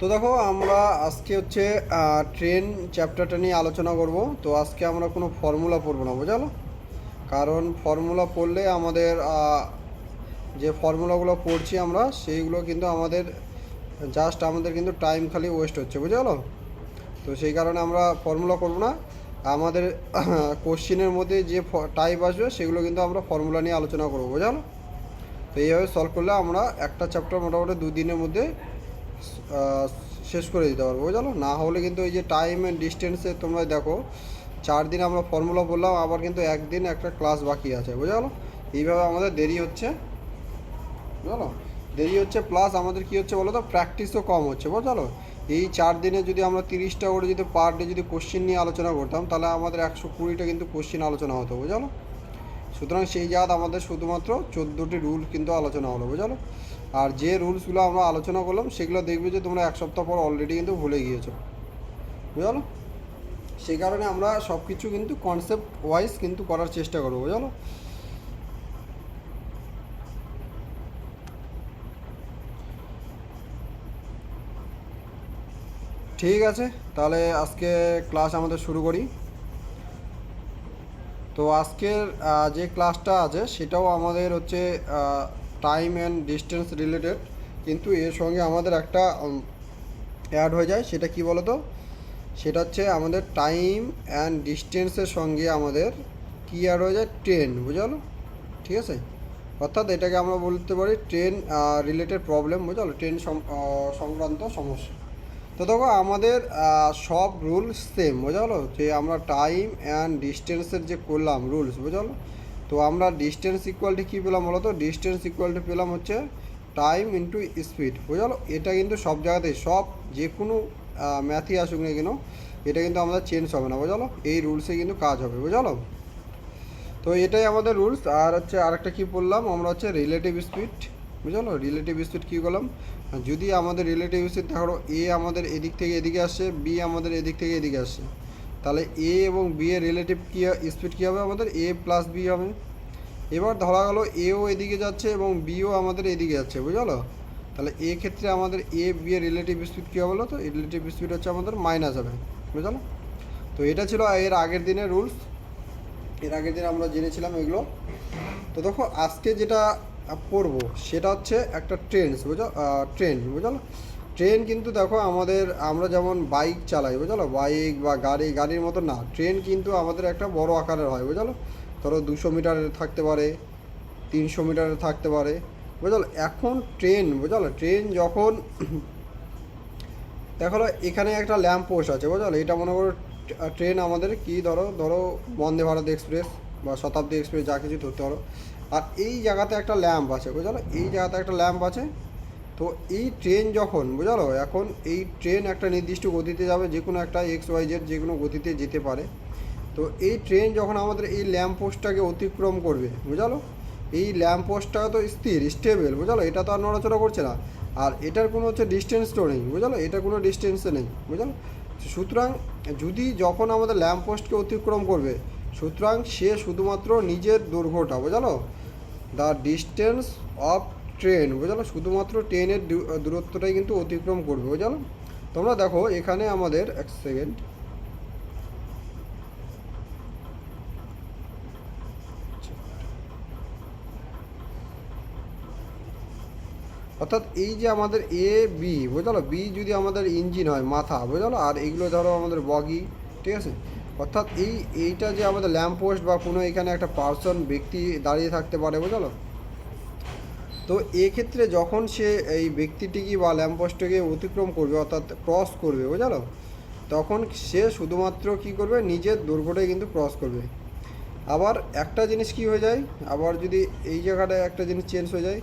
তো দেখো আমরা আজকে হচ্ছে ট্রেন চ্যাপ্টারটা নিয়ে আলোচনা করব। তো আজকে আমরা কোনো ফর্মুলা পড়বো না, বুঝালো। কারণ ফর্মুলা পড়লে আমাদের যে ফর্মুলাগুলো পড়ছি আমরা সেইগুলো কিন্তু আমাদের কিন্তু টাইম খালি ওয়েস্ট হচ্ছে, বুঝালো। তো সেই কারণে আমরা ফর্মুলা করব না। আমাদের কোশ্চিনের মধ্যে যে টাইপ আসবে সেগুলো কিন্তু আমরা ফর্মুলা নিয়ে আলোচনা করবো, বুঝালো। তো এইভাবে সলভ করলে আমরা একটা চ্যাপ্টার মোটামুটি 2 দিনের মধ্যে আহ, শেষ করে দিতে পারবো, বুঝলো। না হলে কিন্তু এই যে টাইম অ্যান্ড ডিস্টেন্সে তোমরা দেখো 4 দিন আমরা ফর্মুলা বললাম, আবার কিন্তু একদিন একটা ক্লাস বাকি আছে, বুঝলো। এইভাবে আমাদের দেরি হচ্ছে, বুঝলো। দেরি হচ্ছে প্লাস আমাদের কী হচ্ছে বলো তো, প্র্যাকটিসও কম হচ্ছে, বুঝলো। এই 4 দিনে যদি আমরা 30টা করে যদি পার ডে যদি কোশ্চেন নিয়ে আলোচনা করতাম, তাহলে আমাদের 120টা কিন্তু কোশ্চেন আলোচনা হতো, বুঝলো। সুতরাং সেই জায়গায় আমাদের শুধুমাত্র 14টি রুল কিন্তু আলোচনা হলো, বুঝলো। আর যে রুলসগুলো আমরা আলোচনা করলাম সেগুলো দেখবে যে তোমরা 1 সপ্তাহ পর অলরেডি কিন্তু ভুলে গিয়েছো, বুঝলো। সেই কারণে আমরা সব কিছু কিন্তু কনসেপ্ট ওয়াইজ কিন্তু করার চেষ্টা করবো, বুঝলো। ঠিক আছে, তাহলে আজকে ক্লাস আমাদের শুরু করি। তো আজকের যে ক্লাসটা আছে সেটাও আমাদের হচ্ছে টাইম অ্যান্ড ডিস্টেন্স রিলেটেড, কিন্তু এর সঙ্গে আমাদের একটা অ্যাড হয়ে যায়। সেটা কি বলো তো, সেটা হচ্ছে আমাদের টাইম অ্যান্ড ডিস্টেন্সের সঙ্গে আমাদের কী অ্যাড হয়ে যায়, ট্রেন, বুঝলো। ঠিক আছে, অর্থাৎ এটাকে আমরা বলতে পারি ট্রেন রিলেটেড প্রবলেম, বুঝলো, ট্রেন সংক্রান্ত সমস্যা। তো দেখো আমাদের সব রুলস সেম, বুঝলো, যে আমরা টাইম অ্যান্ড ডিস্টেন্সের যে করলাম রুলস, বুঝলো। তো আমরা ডিস্টেন্স ইকুয়ালটি কী পেলাম বলো তো, ডিস্টেন্স ইকুয়ালটি পেলাম হচ্ছে টাইম ইন্টু স্পিড, বুঝলো। এটা কিন্তু সব জায়গাতেই, সব যে কোনো ম্যাথই আসুক না কেন, এটা কিন্তু আমাদের চেঞ্জ হবে না, বুঝলো। এই রুলসে কিন্তু কাজ হবে, বুঝলো। তো এটাই আমাদের রুলস। আর হচ্ছে আরেকটা কী বললাম আমরা, হচ্ছে রিলেটিভ স্পিড, বুঝলো। রিলেটিভ স্পিড কী করলাম, যদি আমাদের রিলেটিভ স্পিড ধরো এ আমাদের এদিক থেকে এদিকে আসছে, বি আমাদের এদিক থেকে এদিকে আসছে, তাহলে এ এবং বি এর রিলেটিভ কী স্পিড কী হবে, আমাদের এ প্লাস বি হবে। এবার ধরা গেল এও এদিকে যাচ্ছে এবং বিও আমাদের এদিকে যাচ্ছে, বুঝলো। তাহলে ক্ষেত্রে আমাদের এ বি এর রিলেটিভ স্পিড কী হবে, তো রিলেটিভ স্পিড হচ্ছে আমাদের মাইনাস হবে, বুঝলো। তো এটা ছিল এর আগের দিনের রুলস, এর আগের দিন আমরা জেনেছিলাম এগুলো। তো দেখো আজকে যেটা পড়বো সেটা হচ্ছে একটা ট্রেন, বুঝো, ট্রেন, বুঝলো। ট্রেন কিন্তু দেখো আমরা যেমন বাইক চালাই, বুঝলো, বাইক বা গাড়ির মতো না, ট্রেন কিন্তু আমাদের একটা বড় আকারের হয়, বুঝলো। ধরো 200 মিটারের থাকতে পারে, 300 মিটারের থাকতে পারে, বুঝলো। এখন ট্রেন, বুঝলো, ট্রেন যখন দেখো এখানে একটা ল্যাম্প পোস্ট আছে, বুঝলো। এটা মনে করো ট্রেন আমাদের কি, ধরো ধরো বন্দে ভারত এক্সপ্রেস বা শতাব্দী এক্সপ্রেস যা কিছু ধরতে পারো। আর এই জায়গাতে একটা ল্যাম্প আছে, বুঝলো, এই জায়গাতে একটা ল্যাম্প আছে। তো এই ট্রেন যখন, বুঝলো, এখন এই ট্রেন একটা নির্দিষ্ট গতিতে যাবে, যে কোনো একটা XYZ যে কোনো গতিতে যেতে পারে। তো এই ট্রেন যখন আমাদের এই ল্যাম্প পোস্টটাকে অতিক্রম করবে, বুঝলো, এই ল্যাম্প পোস্টটা তো স্থির স্টেবল, বুঝলো, এটা তো আর নড়াচড়া করছে না। আর এটার কোনো হচ্ছে ডিস্টেন্সটাও নেই, বুঝলো, এটা কোনো ডিস্টেন্সে নেই, বুঝলো। সুতরাং যখন আমাদের ল্যাম্প পোস্টকে অতিক্রম করবে, সুতরাং সে শুধুমাত্র নিজের দৈর্ঘ্যটা, বুঝলো, দ্য ডিস্টেন্স অফ ট্রেন, বুঝলো, শুধুমাত্র ট্রেনের দূরত্বটাই কিন্তু অতিক্রম করবে, বুঝলো। তোমরা দেখো এখানে আমাদের এক সেকেন্ড, অর্থাৎ এই যে আমাদের এ বি, বুঝলো, বি যদি আমাদের ইঞ্জিন হয়, মাথা, বুঝলো, আর এইগুলো ধরো আমাদের বগি, ঠিক আছে। অর্থাৎ এইটা যে আমাদের ল্যাম্প পোস্ট বা কোনো এখানে একটা পার্সন ব্যক্তি দাঁড়িয়ে থাকতে পারে, বুঝলো। তো এক্ষেত্রে যখন সে এই ব্যক্তিটিকে বা ল্যাম্প পোস্টটিকে অতিক্রম করবে, অর্থাৎ ক্রস করবে, বুঝলো, তখন সে শুধুমাত্র কী করবে, নিজের দৈর্ঘ্যটাই কিন্তু ক্রস করবে। আবার একটা জিনিস কি হয়ে যায়, আবার যদি এই জায়গাটায় একটা জিনিস চেঞ্জ হয়ে যায়,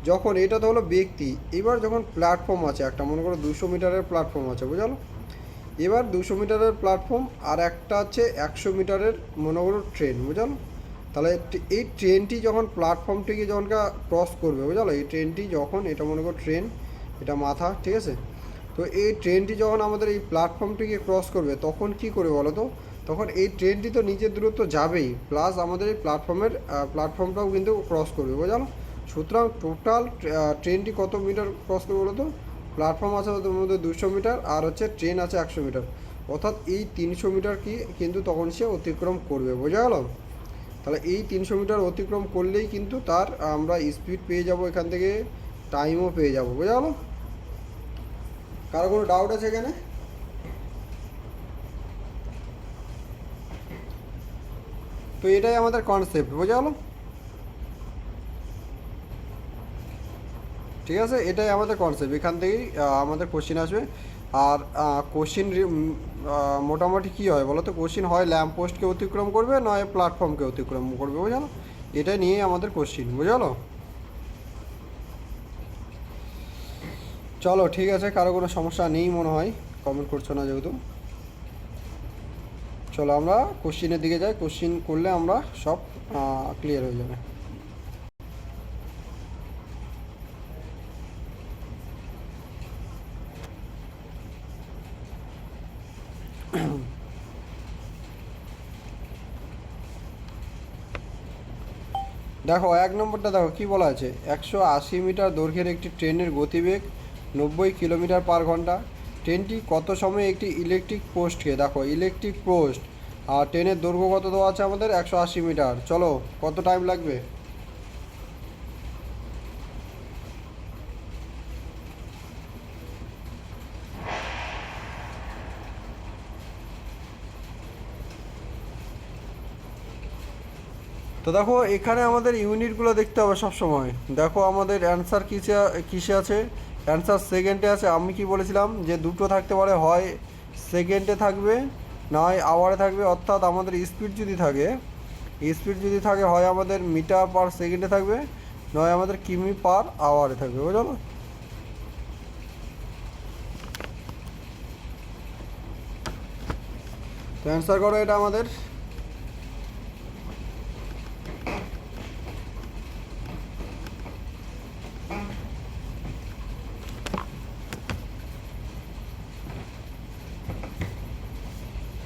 যখন এটা তো হলো ব্যক্তি, এবার যখন প্ল্যাটফর্ম আছে একটা, মনে করো 200 মিটারের প্ল্যাটফর্ম আছে, বুঝলো। এবার 200 মিটারের প্ল্যাটফর্ম আর একটা হচ্ছে 100 মিটারের, মনে করো ট্রেন, বুঝলো। তাহলে এই ট্রেনটি যখন প্ল্যাটফর্মটিকে যখন ক্রস করবে, বুঝলো, এই ট্রেনটি যখন, এটা মনে করো ট্রেন, এটা মাথা, ঠিক আছে। তো এই ট্রেনটি যখন আমাদের এই প্ল্যাটফর্মটিকে ক্রস করবে, তখন কি করবে বলো তো, তখন এই ট্রেনটি তো নিজের দূরত্ব যাবেই, প্লাস আমাদের এই প্ল্যাটফর্মটাও কিন্তু ক্রস করবে, বুঝলো। সুতরাং টোটাল ট্রেনটি কত মিটার ক্রস করবে বলো তো, প্ল্যাটফর্ম আছে ওদের মধ্যে 200 মিটার, আর হচ্ছে ট্রেন আছে 100 মিটার, অর্থাৎ এই 300 মিটার কি কিন্তু তখন সে অতিক্রম করবে, বোঝা গেল? তাহলে এই 300 মিটার অতিক্রম করলেই কিন্তু তার আমরা স্পিড পেয়ে যাব এখান থেকে, টাইমও পেয়ে যাব, বোঝা গেল? কারো কোনো ডাউট আছে এখানে? তো এটাই আমাদের কনসেপ্ট, বোঝা গেল? ঠিক আছে, এটাই আমাদের কনসেপ্ট, এখান থেকেই আমাদের কোশ্চিন আসবে। আর কোশ্চিন মোটামুটি কী হয় বলো তো, কোশ্চিন হয় ল্যাম্প পোস্টকে অতিক্রম করবে, নয় প্ল্যাটফর্মকে অতিক্রম করবে, বোঝালো? এটা নিয়েই আমাদের কোশ্চিন, বোঝালো? চলো ঠিক আছে, কারো কোনো সমস্যা নেই মনে হয়, কমেন্ট করছো না যেহেতু। চলো আমরা কোশ্চিনের দিকে যাই, কোশ্চিন করলে আমরা সব ক্লিয়ার হয়ে যাবে। দেখো 1 নম্বরটা দেখো কি বলা আছে, 180 মিটার দৈর্ঘ্যের একটি ট্রেনের গতিবেগ 90 কিলোমিটার/ঘন্টা। ট্রেনটি কত সময়ে একটি ইলেকট্রিক পোস্টকে, দেখো ইলেকট্রিক পোস্ট আর ট্রেনের দৈর্ঘ্য কত দেওয়া আছে আমাদের 180 মিটার, চলো কত টাইম লাগবে? তো দেখো এখানে আমাদের ইউনিটগুলো দেখতে হবে সব সময়। দেখো আমাদের অ্যান্সার কিসে আছে, অ্যান্সার সেকেন্ডে আছে। আমি কি বলেছিলাম যে দুটো থাকতে পারে, হয় সেকেন্ডে থাকবে নয় আওয়ারে থাকবে, অর্থাৎ আমাদের স্পিড যদি থাকে হয় আমাদের মিটার পার সেকেন্ডে থাকবে, নয় আমাদের কিমি পার আওয়ারে থাকবে, বুঝলো? তো অ্যান্সার করো এটা আমাদের।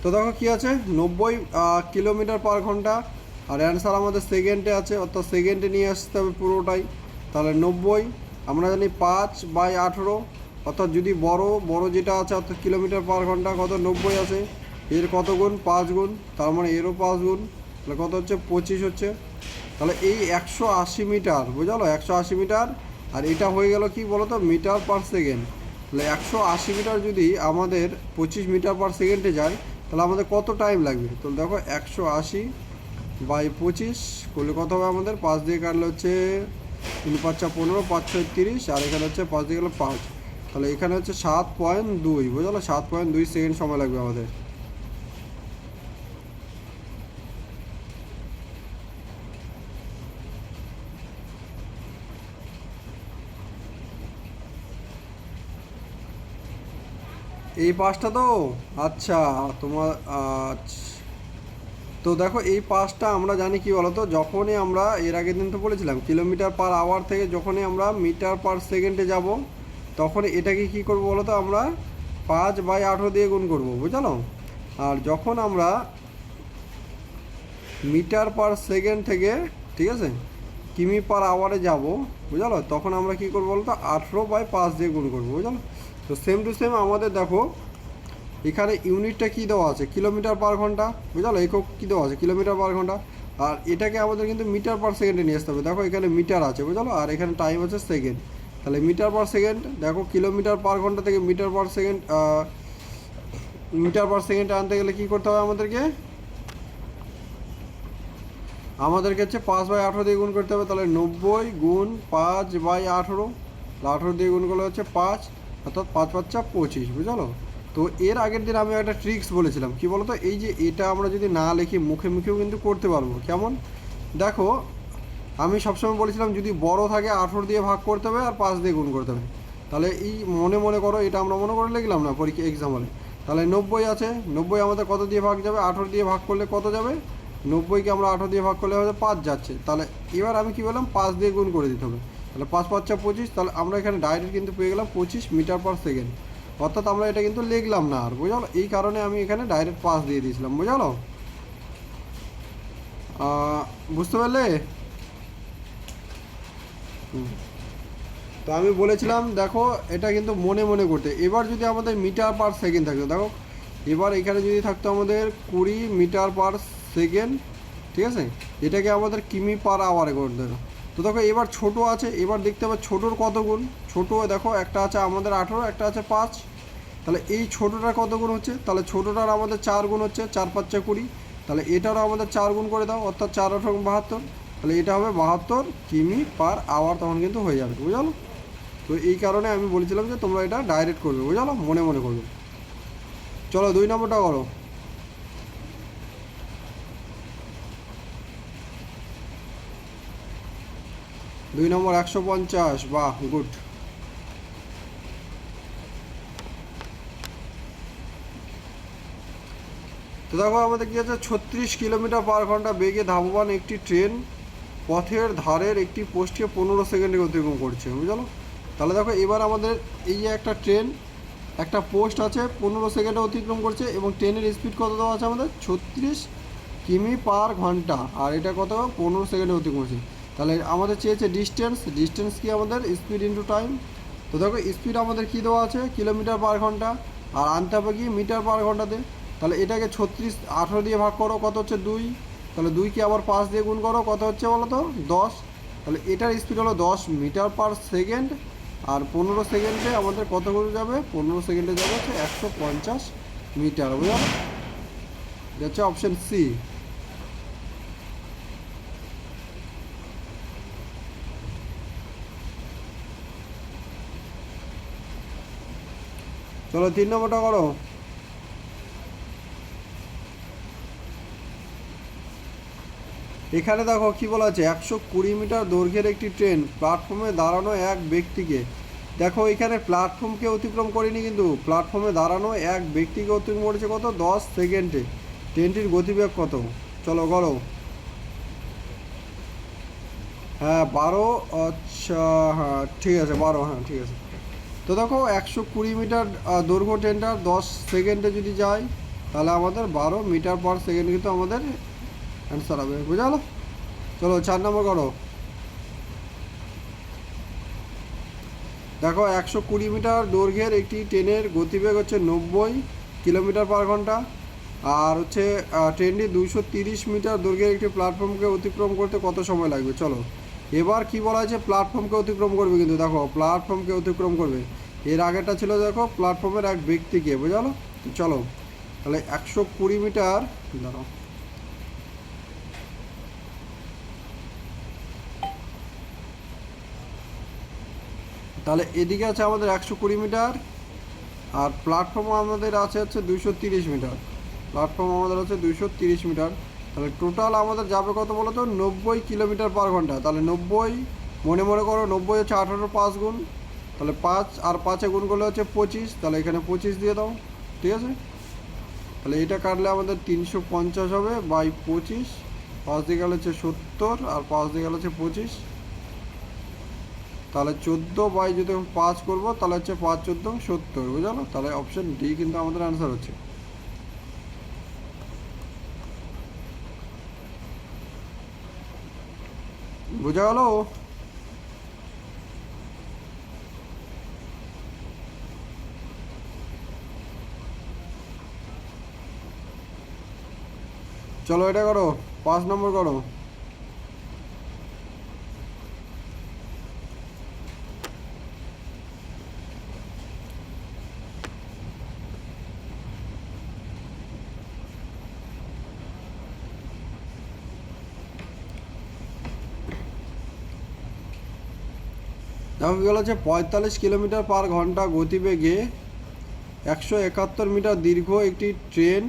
তো দেখো কী আছে, 90 কিলোমিটার/ঘন্টা, আর অ্যান্সার আমাদের সেকেন্ডে আছে, অর্থাৎ সেকেন্ডে নিয়ে আসতে হবে পুরোটাই। তাহলে 90 আমরা জানি 5/18, অর্থাৎ যদি বড় যেটা আছে অর্থাৎ কিলোমিটার/ঘন্টা কত 90 আছে, এর কত গুণ 5 গুণ, তার মানে এরও 5 গুণ, তাহলে কত হচ্ছে 25 হচ্ছে। তাহলে এই 180 মিটার, বুঝলো, 180 মিটার, আর এটা হয়ে গেল কি বলো তো মিটার পার সেকেন্ড। তাহলে 180 মিটার যদি আমাদের 25 মিটার/সেকেন্ডে যায়, তাহলে আমাদের কত টাইম লাগবে? তো দেখো 180/25 করলে কত হবে আমাদের, 5 দিয়ে কাটলে হচ্ছে 3×5=15, 5×6=30, আর এখানে হচ্ছে 5 দিয়ে গেলে 5, তাহলে এখানে হচ্ছে 7.2, বুঝলো, 7.2 সেকেন্ড সময় লাগবে আমাদের। এই পাঁচটা তো, আচ্ছা তোমার তো দেখো এই পাঁচটা আমরা জানি কি বলতো, যখনই আমরা এর আগের দিন তো বলেছিলাম কিলোমিটার/আওয়ার থেকে যখনই আমরা মিটার/সেকেন্ডে যাব, তখন এটাকে কি করব বলো তো, আমরা 5/18 দিয়ে গুণ করব, বুঝলো? আর যখন আমরা মিটার/সেকেন্ড থেকে, ঠিক আছে, কিমি/আওয়ারে যাব, বুঝলো, তখন আমরা কি করবো বলতো 18/5 দিয়ে গুণ করবো, বুঝলো? তো সেম টু সেম আমাদের দেখো এখানে ইউনিটটা কী দেওয়া আছে, কিলোমিটার/ঘন্টা, বুঝলো, একক কী দেওয়া আছে কিলোমিটার/ঘন্টা, আর এটাকে আমাদের কিন্তু মিটার/সেকেন্ডে নিয়ে আসতে হবে। দেখো এখানে মিটার আছে, বুঝলো, আর এখানে টাইম আছে সেকেন্ড, তাহলে মিটার/সেকেন্ড, দেখো কিলোমিটার/ঘন্টা থেকে মিটার/সেকেন্ড আনতে গেলে কী করতে হবে আমাদেরকে হচ্ছে 5/18 দিয়ে গুণ করতে হবে। তাহলে 90 গুণ 5/18, 18 দিয়ে গুণ করলে হচ্ছে 5, অর্থাৎ 5×5=25, বুঝলো? তো এর আগের দিন আমি একটা ট্রিক্স বলেছিলাম, কি বলতো, এই যে এটা আমরা যদি না লিখি মুখে মুখেও কিন্তু করতে পারবো। কেমন দেখো, আমি সবসময় বলেছিলাম যদি বড় থাকে 18 দিয়ে ভাগ করতে হবে আর 5 দিয়ে গুণ করতে হবে। তাহলে এই মনে করো, এটা আমরা মনে করে লিখলাম না পরীক্ষা এক্সাম হলে। তাহলে 90 আছে, 90 আমাদের কত দিয়ে ভাগ যাবে, 18 দিয়ে ভাগ করলে কত যাবে, 90কে আমরা 18 দিয়ে ভাগ করলে হয়তো 5 যাচ্ছে। তাহলে এবার আমি কি বললাম 5 দিয়ে গুণ করে দিতে হবে, তাহলে 5×5=25, তাহলে আমরা এখানে ডাইরেক্ট কিন্তু পেয়ে গেলাম 25 মিটার/সেকেন্ড, অর্থাৎ আমরা এটা কিন্তু লিখলাম না আর, বুঝলো? এই কারণে আমি এখানে ডাইরেক্ট 5 দিয়ে দিয়েছিলাম, বুঝলো? বুঝতে পারলে? তো তো আমি বলেছিলাম দেখো এটা কিন্তু মনে মনে করতে। এবার যদি আমাদের মিটার পার সেকেন্ড থাকতো, দেখো এবার এখানে যদি থাকতো আমাদের 20 মিটার পার সেকেন্ড, ঠিক আছে, এটাকে আমাদের কিমি পার আওয়ারে করতে হবে। তো দেখো এবার ছোট আছে, এবার দেখতে হবে ছোটোর কত গুণ। ছোটো দেখো একটা আছে আমাদের 18, একটা আছে 5, তাহলে এই ছোটোটার কত গুণ হচ্ছে, তাহলে ছোটোটার আমাদের 4 গুণ হচ্ছে, 4 5 20, তাহলে এটারও আমাদের 4 গুণ করে দাও, অর্থাৎ 4 18 72, তাহলে এটা হবে 72 কিমি পার আওয়ার, তখন কিন্তু হয়ে যাবে, বুঝলো। তো এই কারণে আমি বলেছিলাম যে তোমরা এটা ডাইরেক্ট করবে, বুঝলো, মনে মনে করবে। চলো 2 নম্বরটা করো। 2 নম্বর 150, বাহ গুড। তো দেখো আমাদের কী আছে, 36 কিলোমিটার পার ঘন্টা বেগে ধাবমান একটি ট্রেন পথের ধারের একটি পোস্টকে 15 সেকেন্ডে অতিক্রম করছে, বুঝলো। তাহলে দেখো এবার আমাদের এই যে একটা ট্রেন, একটা পোস্ট আছে 15 সেকেন্ডে অতিক্রম করছে, এবং ট্রেনের স্পিড কত দেওয়া আছে আমাদের 36 কিমি পার ঘন্টা, আর এটা কত 15 সেকেন্ডে অতিক্রম করছে। তাহলে আমাদের চেয়েছে ডিস্টেন্স কি আমাদের স্পিড ইন্টু টাইম। তো দেখো স্পিড আমাদের কী দেওয়া আছে কিলোমিটার পার ঘন্টা, আর আনতে হবে কি মিটার পার ঘন্টাতে। তাহলে এটাকে 36 18 দিয়ে ভাগ করো, কত হচ্ছে 2, তাহলে 2কে আবার 5 দিয়ে গুণ করো, কত হচ্ছে বলো তো 10। তাহলে এটার স্পিড হলো 10 মিটার পার সেকেন্ড, আর 15 সেকেন্ডে আমাদের কত করে যাবে, 15 সেকেন্ডে যাবে হচ্ছে 150 মিটার, বুঝলো। এটা হচ্ছে অপশান সি। চলো 3 নম্বরটা করো। এখানে দেখো কী বলা আছে, 120 মিটার দৈর্ঘ্যের একটি ট্রেন প্ল্যাটফর্মে দাঁড়ানো এক ব্যক্তিকে, দেখো এখানে প্ল্যাটফর্মকে অতিক্রম করেনি, কিন্তু প্ল্যাটফর্মে দাঁড়ানো এক ব্যক্তিকে অতিক্রম করেছে কত 10 সেকেন্ডে। ট্রেনটির গতিবেগ কত, চলো করো। হ্যাঁ 12, আচ্ছা হ্যাঁ ঠিক আছে 12, হ্যাঁ ঠিক আছে। তো দেখো 120 মিটার দৈর্ঘ্য ট্রেনটা 10 সেকেন্ডে যদি যায়, তাহলে আমাদের 12 মিটার পার সেকেন্ড কিন্তু আমাদের অ্যান্সার হবে, বুঝালো। চলো 4 নম্বর করো। দেখো 120 মিটার দৈর্ঘ্যের একটি ট্রেনের গতিবেগ হচ্ছে 90 কিলোমিটার পার ঘন্টা, আর হচ্ছে ট্রেনটি 230 মিটার দৈর্ঘ্যের একটি প্ল্যাটফর্মকে অতিক্রম করতে কত সময় লাগবে। চলো এবার কি বলা হয়েছে, প্ল্যাটফর্মকে অতিক্রম করবে, কিন্তু দেখো প্ল্যাটফর্মকে অতিক্রম করবে, এর আগেটা ছিল দেখো প্ল্যাটফর্মের এক ব্যক্তিকে, বুঝালো। চলো তাহলে 120 মিটার, দাঁড়াও তাহলে এদিকে আছে আমাদের 120 মিটার, আর প্ল্যাটফর্ম আমাদের আছে হচ্ছে 230 মিটার, প্ল্যাটফর্ম আমাদের হচ্ছে 230 মিটার, তাহলে টোটাল আমাদের যাবে কত বলো তো 90 কিলোমিটার পার ঘন্টা। তাহলে 90 মনে মনে করো, 90 হচ্ছে 18 5 গুণ, তাহলে 5 আর 5-এ গুণ করলে হচ্ছে 25, তাহলে এখানে 25 দিয়ে দাও, ঠিক আছে। তাহলে এটা কাটলে আমাদের 350 হবে বাই 25, 5 দিয়ে গেলে হচ্ছে 70, আর 5 দিয়ে গেলে হচ্ছে 25, তাহলে 14 বাই যদি আমি 5 করবো, তাহলে হচ্ছে 5 14 70, বুঝলো। তাহলে অপশান ডি কিন্তু আমাদের অ্যান্সার হচ্ছে। বোঝা গেল। চলো এটা করো, 5 নম্বর করো। দেখো কী বলা হচ্ছে, 45 কিলোমিটার পার ঘন্টা গতিবেগে 171 মিটার দীর্ঘ একটি ট্রেন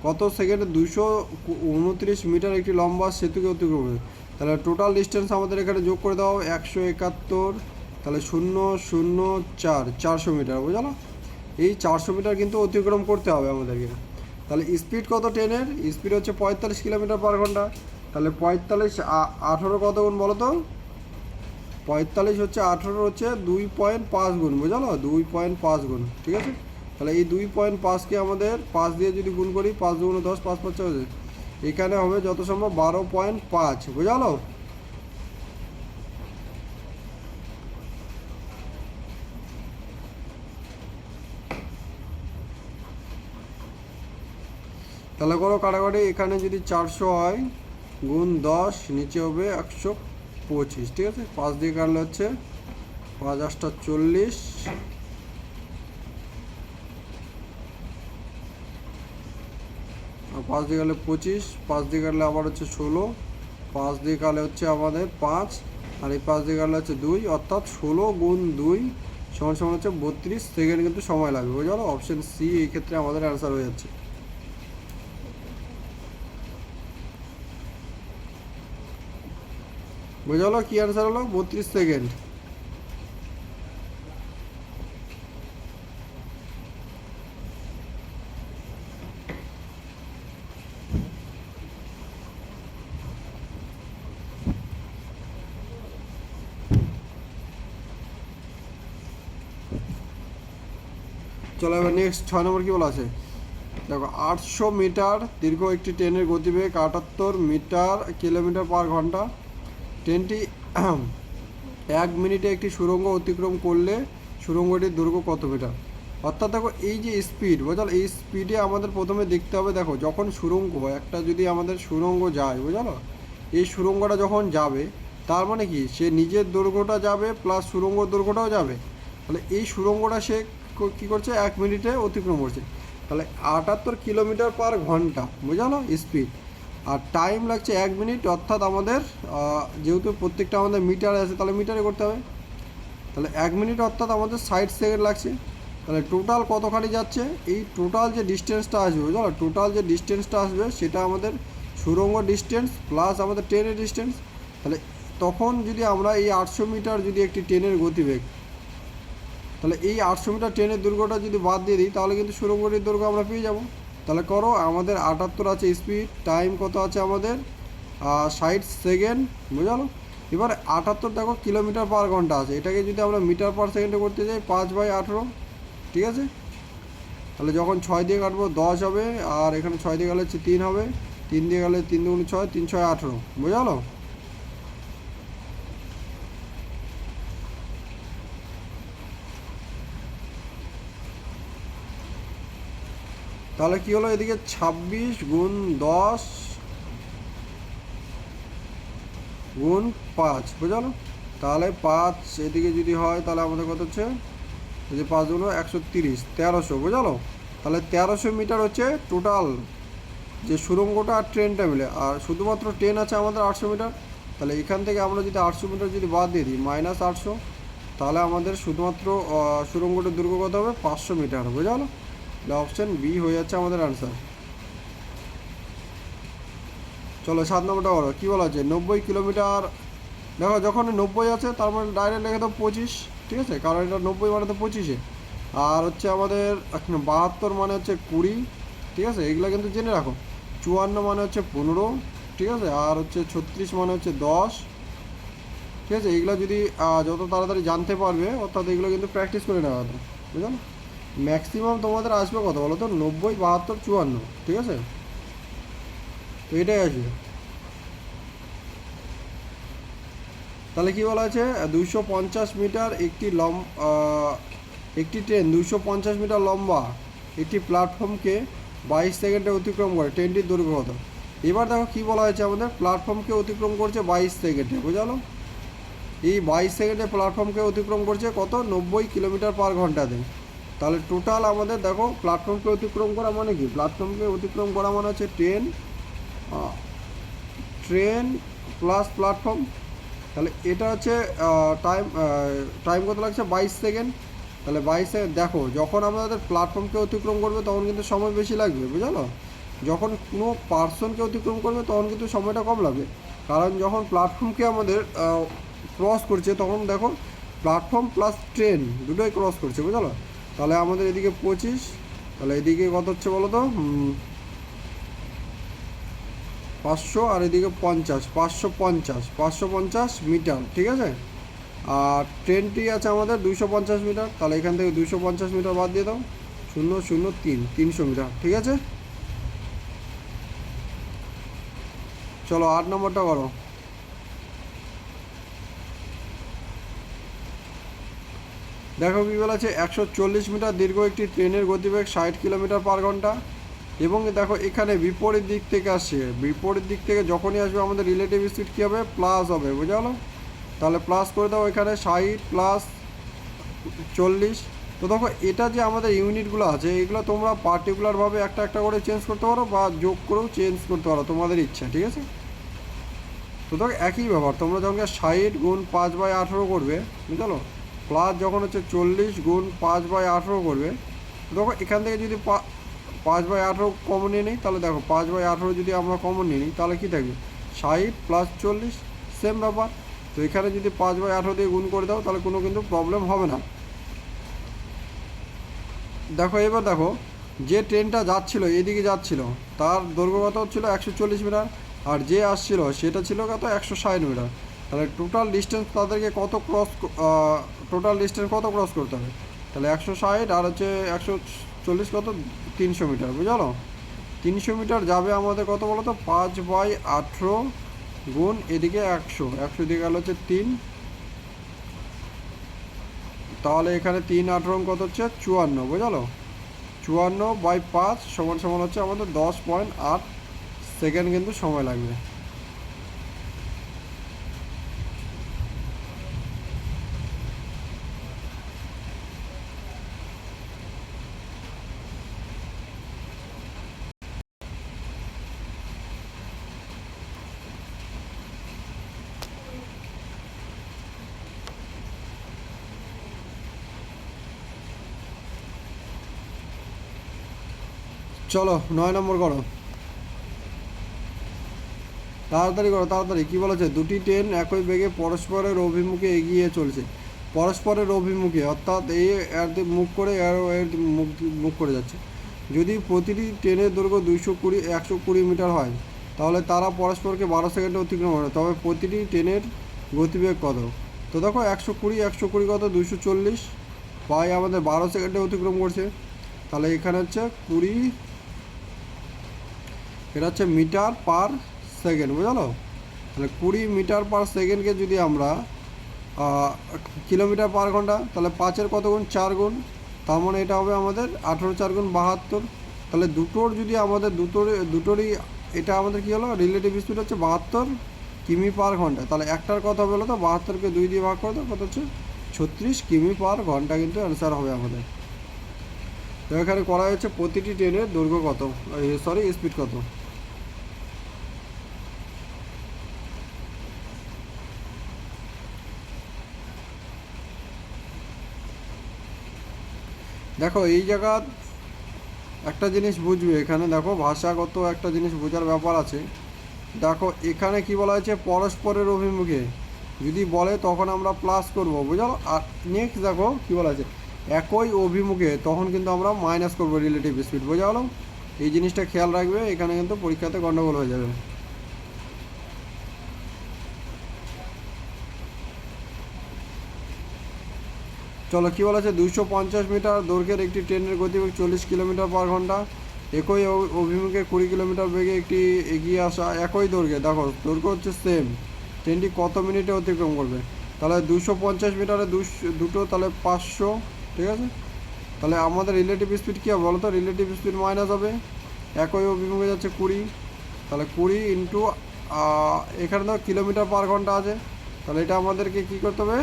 কত সেকেন্ডে 229 মিটার একটি লম্বা সেতুকে অতিক্রম করে। তাহলে টোটাল ডিস্টেন্স আমাদের এখানে যোগ করে দাও 171, তাহলে 004 400 মিটার, বুঝলো। এই 400 মিটার কিন্তু অতিক্রম করতে হবে আমাদেরকে। তাহলে স্পিড কত ট্রেনের, স্পিড হচ্ছে 45 কিলোমিটার পার ঘন্টা, তাহলে 45 18 কত গুণ বলো তো, 45 হচ্ছে 18 হচ্ছে 2.5 গুণ, বুঝলো, 2.5 গুণ, ঠিক আছে। তাহলে এই 2.5কে আমাদের 5 দিয়ে যদি গুণ করি, 5 দুগুণ 10, 5 5 হচ্ছে, এখানে হবে যত সম্ভব 12.5, বুঝলো। তাহলে করো কাটাকাটি, এখানে যদি 400 হয় গুণ 10 নিচে হবে 125, ঠিক আছে। 5 দিয়ে কাটলে হচ্ছে 5 8টা 40, আর 5 দিয়ে কাটলে 25, 5 দিয়ে কাটলে আবার হচ্ছে 16, 5 দিয়ে কাটলে হচ্ছে আমাদের 5, আর এই 5 দিয়ে কাটলে হচ্ছে 2, অর্থাৎ 16 গুণ 2 সমান সমান হচ্ছে 32 সেকেন্ড কিন্তু সময় লাগবে, বুঝে গেল। অপশন সি এই ক্ষেত্রে আমাদের অ্যান্সার হয়ে যাচ্ছে। বুঝে গেল কি অ্যান্সার হলো, 32 সেকেন্ড। চলো এবার নেক্সট 6 নম্বর কি বলা আছে দেখো। 800 মিটার দীর্ঘ একটি ট্রেনের গতিবেগ 78 মিটার কিলোমিটার পার ঘন্টা। ট্রেনটি 1 মিনিটে একটি সুড়ঙ্গ অতিক্রম করলে সুড়ঙ্গটির দৈর্ঘ্য কত মিটার। অর্থাৎ দেখো এই যে স্পিড, বুঝলো, এই স্পিডে আমাদের প্রথমে দেখতে হবে, দেখো যখন সুড়ঙ্গ একটা যদি আমাদের সুড়ঙ্গ যায়, বুঝলো, এই সুড়ঙ্গটা যখন যাবে তার মানে কি সে নিজের দৈর্ঘ্যটা যাবে প্লাস সুড়ঙ্গর দৈর্ঘ্যটাও যাবে। তাহলে এই সুড়ঙ্গটা সে কী করছে, 1 মিনিটে অতিক্রম করছে। তাহলে 78 কিলোমিটার পার ঘন্টা, বুঝলো স্পিড, আর টাইম লাগছে 1 মিনিট। অর্থাৎ আমাদের যেহেতু প্রত্যেকটা আমাদের মিটার আছে, তাহলে মিটারে করতে হবে। তাহলে 1 মিনিট অর্থাৎ আমাদের 60 সেকেন্ড লাগছে। তাহলে টোটাল কতখানি যাচ্ছে, এই টোটাল যে ডিস্টেন্সটা আসবে, বুঝলো, টোটাল যে ডিস্টেন্সটা আসবে সেটা আমাদের সুড়ঙ্গ ডিস্টেন্স প্লাস আমাদের ট্রেনের ডিস্টেন্স। তাহলে তখন যদি আমরা এই 800 মিটার যদি একটি ট্রেনের গতিবেগ, তাহলে এই 800 মিটার ট্রেনের দৈর্ঘ্যটা যদি বাদ দিয়ে দিই তাহলে কিন্তু সুড়ঙ্গটির দৈর্ঘ্য আমরা পেয়ে যাব। তাহলে করো, আমাদের 78 আছে স্পিড, টাইম কত আছে আমাদের 60 সেকেন্ড, বুঝলো। এবার 78 দেখো কিলোমিটার পার ঘন্টা আছে, এটাকে যদি আমরা মিটার পার সেকেন্ডে করতে যাই 5/18, ঠিক আছে। তাহলে যখন 6 দিয়ে কাটবো 10 হবে, আর এখানে 6 দিয়ে গেলে হচ্ছে 3 হবে, 3 দিয়ে গেলে 3 2 6, 3 6 18, বুঝলো। তাহলে কী হলো, এদিকে 26 গুণ 10 গুণ 5, বুঝলো। তাহলে 5 এদিকে যদি হয় তাহলে আমাদের কত হচ্ছে, যে 5 গুণ 130, 1300, বুঝলো। তাহলে 1300 মিটার হচ্ছে টোটাল যে সুড়ঙ্গটা আর ট্রেনটা মিলে, আর শুধুমাত্র ট্রেন আছে আমাদের 800 মিটার। তাহলে এখান থেকে আমরা যদি 800 মিটার যদি বাদ দিয়ে দিই -800, তাহলে আমাদের শুধুমাত্র সুড়ঙ্গটার দৈর্ঘ্য কত হবে, 500 মিটার, বুঝলো। তাহলে অপশান বি হয়ে যাচ্ছে আমাদের অ্যান্সার। চলো 7 নম্বরটা বলো, কী বলা আছে, 90 কিলোমিটার। দেখো যখন 90 আছে তার মানে ডাইরেক্ট লিখে দাও 25, ঠিক আছে, কারণ এটা 90 মানে তো 25-এ। আর হচ্ছে আমাদের 72 মানে হচ্ছে 20, ঠিক আছে, এগুলো কিন্তু জেনে রাখো। 54 মানে হচ্ছে 15, ঠিক আছে, আর হচ্ছে 36 মানে হচ্ছে 10, ঠিক আছে। এইগুলো যদি যত তাড়াতাড়ি জানতে পারবে, অর্থাৎ এগুলো কিন্তু প্র্যাকটিস করে নেওয়া হতো, বুঝলো। ম্যাক্সিমাম তোমাদের আসবে কত বলো তো, 90, 72, 54, ঠিক আছে, তো এটাই আসবে। তাহলে কী বলা আছে, 250 মিটার একটি ট্রেন 250 মিটার লম্বা একটি প্ল্যাটফর্মকে 22 সেকেন্ডে অতিক্রম করে, ট্রেনটির দৈর্ঘ্য কত। এবার দেখো কী বলা হয়েছে, আমাদের প্ল্যাটফর্মকে অতিক্রম করছে 22 সেকেন্ডে, বুঝালো। এই 22 সেকেন্ডে প্ল্যাটফর্মকে অতিক্রম করছে কত, 90 কিলোমিটার পার ঘন্টাতে। তাহলে টোটাল আমাদের দেখো প্ল্যাটফর্মকে অতিক্রম করা মানে কি, প্ল্যাটফর্মকে অতিক্রম করা মানে হচ্ছে ট্রেন প্লাস প্ল্যাটফর্ম। তাহলে এটা হচ্ছে টাইম টাইম কত লাগছে, 22 সেকেন্ড। তাহলে 22 সেকেন্ড, দেখো যখন আমাদের প্ল্যাটফর্মকে অতিক্রম করবে তখন কিন্তু সময় বেশি লাগবে, বুঝলো। যখন কোনো পার্সনকে অতিক্রম করবে তখন কিন্তু সময়টা কম লাগবে, কারণ যখন প্ল্যাটফর্মকে আমাদের ক্রস করছে তখন দেখো প্ল্যাটফর্ম প্লাস ট্রেন দুটোই ক্রস করছে, বুঝলো। তাহলে আমাদের এদিকে 25, তাহলে এদিকে কত হচ্ছে বলো তো, 500, আর এদিকে 50, 550 মিটার, ঠিক আছে। আর ট্রেনটি আছে আমাদের 250 মিটার, তাহলে এখান থেকে 250 মিটার বাদ দিয়ে দাও, 003, 300 মিটার, ঠিক আছে। চলো 8 নম্বরটা করো। দেখো কী বলা আছে, 140 মিটার দীর্ঘ একটি ট্রেনের গতিবেগ 60 কিলোমিটার পার ঘন্টা। এবং দেখো এখানে বিপরীত দিক থেকে আসছে, বিপরীত দিক থেকে যখনই আসবে আমাদের রিলেটিভ স্পিড কী হবে, প্লাস হবে, বুঝা গেলো? তাহলে প্লাস করে দাও এখানে 60 প্লাস 40। তো দেখো এটা যে আমাদের ইউনিটগুলো আছে এগুলো তোমরা পার্টিকুলারভাবে একটা একটা করে চেঞ্জ করতে পারো বা যোগ করেও চেঞ্জ করতে পারো, তোমাদের ইচ্ছা, ঠিক আছে? তো দেখো একই ব্যাপার, তোমরা যখন 60 গুণ 5/18 করবে, বুঝলো, প্লাস যখন হচ্ছে 40 গুণ 5/18 করবে, দেখো এখান থেকে যদি 5/18 কমন নিয়ে নিই, তাহলে দেখো 5/18 যদি আমরা কমন নিয়ে নিই তাহলে কী থাকবে, 60 প্লাস 40, সেম ব্যাপার। তো এখানে যদি 5/18 দিয়ে গুণ করে দাও তাহলে কোনো কিন্তু প্রবলেম হবে না। দেখো এবার দেখো যে ট্রেনটা যাচ্ছিল এদিকে যাচ্ছিল তার দৈর্ঘ্য কত হচ্ছিল 140 মিটার, আর যে আসছিল সেটা ছিল কত 160 মিটার। তাহলে টোটাল ডিস্টেন্স তাদেরকে কত ক্রস করতে হবে, তাহলে 160 আর হচ্ছে 140 কত 300 মিটার, বুঝলো? 300 মিটার যাবে আমাদের কত বলো তো, 5/18 গুণ এদিকে 100 দিয়ে গেল হচ্ছে 3, তাহলে এখানে 3/18 কত হচ্ছে 54, বুঝলো? 54/5 সমান সমান হচ্ছে আমাদের 10.8 সেকেন্ড কিন্তু সময় লাগবে। চলো 9 নম্বর করো, তাড়াতাড়ি করো তাড়াতাড়ি। কী বলেছে, দুটি ট্রেন একই বেগে পরস্পরের অভিমুখে এগিয়ে চলছে, পরস্পরের অভিমুখে অর্থাৎ এই এর মুখ করে এর মুখ করে যাচ্ছে। যদি প্রতিটি ট্রেনের দৈর্ঘ্য 120 মিটার হয় তাহলে তারা পরস্পরকে 12 সেকেন্ডে অতিক্রম করে, তবে প্রতিটি ট্রেনের গতিবেগ কত? তো দেখো 120 কত 240 বাই আমাদের 12 সেকেন্ডে অতিক্রম করছে, তাহলে এখানে হচ্ছে 20, এটা হচ্ছে মিটার পার সেকেন্ড, বুঝলো? তাহলে 20 মিটার পার সেকেন্ডকে যদি আমরা কিলোমিটার পার ঘন্টা, তাহলে 5-এর কত গুণ 4 গুণ, তার মানে এটা হবে আমাদের 18 4 গুণ 72। তাহলে দুটোর যদি আমাদের দুটোরই এটা আমাদের কী হলো, রিলেটিভ স্পিড হচ্ছে 72 কিমি পার ঘন্টা। তাহলে একটার কথা বলো তো 72কে 2 দিয়ে ভাগ করে দাও, কত হচ্ছে 36 কিমি পার ঘন্টা কিন্তু অ্যান্সার হবে আমাদের। তো এখানে করা হয়েছে প্রতিটি ট্রেনের দৈর্ঘ্য কত, স্পিড কত। দেখো এই জায়গা একটা জিনিস বুঝবে, এখানে দেখো ভাষাগত একটা জিনিস বোঝার ব্যাপার আছে। দেখো এখানে কি বলা হয়েছে, পরস্পরের অভিমুখে যদি বলে তখন আমরা প্লাস করব, বুঝলো? আর নেক্সট দেখো কী বলা আছে, একই অভিমুখে তখন কিন্তু আমরা মাইনাস করবো রিলেটিভ স্পিড, বোঝা গেল? এই জিনিসটা খেয়াল রাখবে, এখানে কিন্তু পরীক্ষাতে গণ্ডগোল হয়ে যাবে। চলো কী বলা আছে, 250 মিটার দৈর্ঘ্যের একটি ট্রেনের গতিবেগ 40 কিলোমিটার পার ঘন্টা, একই অভিমুখে 20 কিলোমিটার বেগে একটি এগিয়ে আসা একই দৈর্ঘ্যে, দেখো দৈর্ঘ্য হচ্ছে সেম, ট্রেনটি কত মিনিটে অতিক্রম করবে? তাহলে 250 মিটারে দুটো তাহলে 500, ঠিক আছে? তাহলে আমাদের রিলেটিভ স্পিড কী হবে বলো তো, রিলেটিভ স্পিড মাইনাস হবে, একই অভিমুখে যাচ্ছে 20, তাহলে 20 ইন্টু এখানে তো কিলোমিটার পার ঘন্টা আছে, তাহলে এটা আমাদেরকে কী করতে হবে,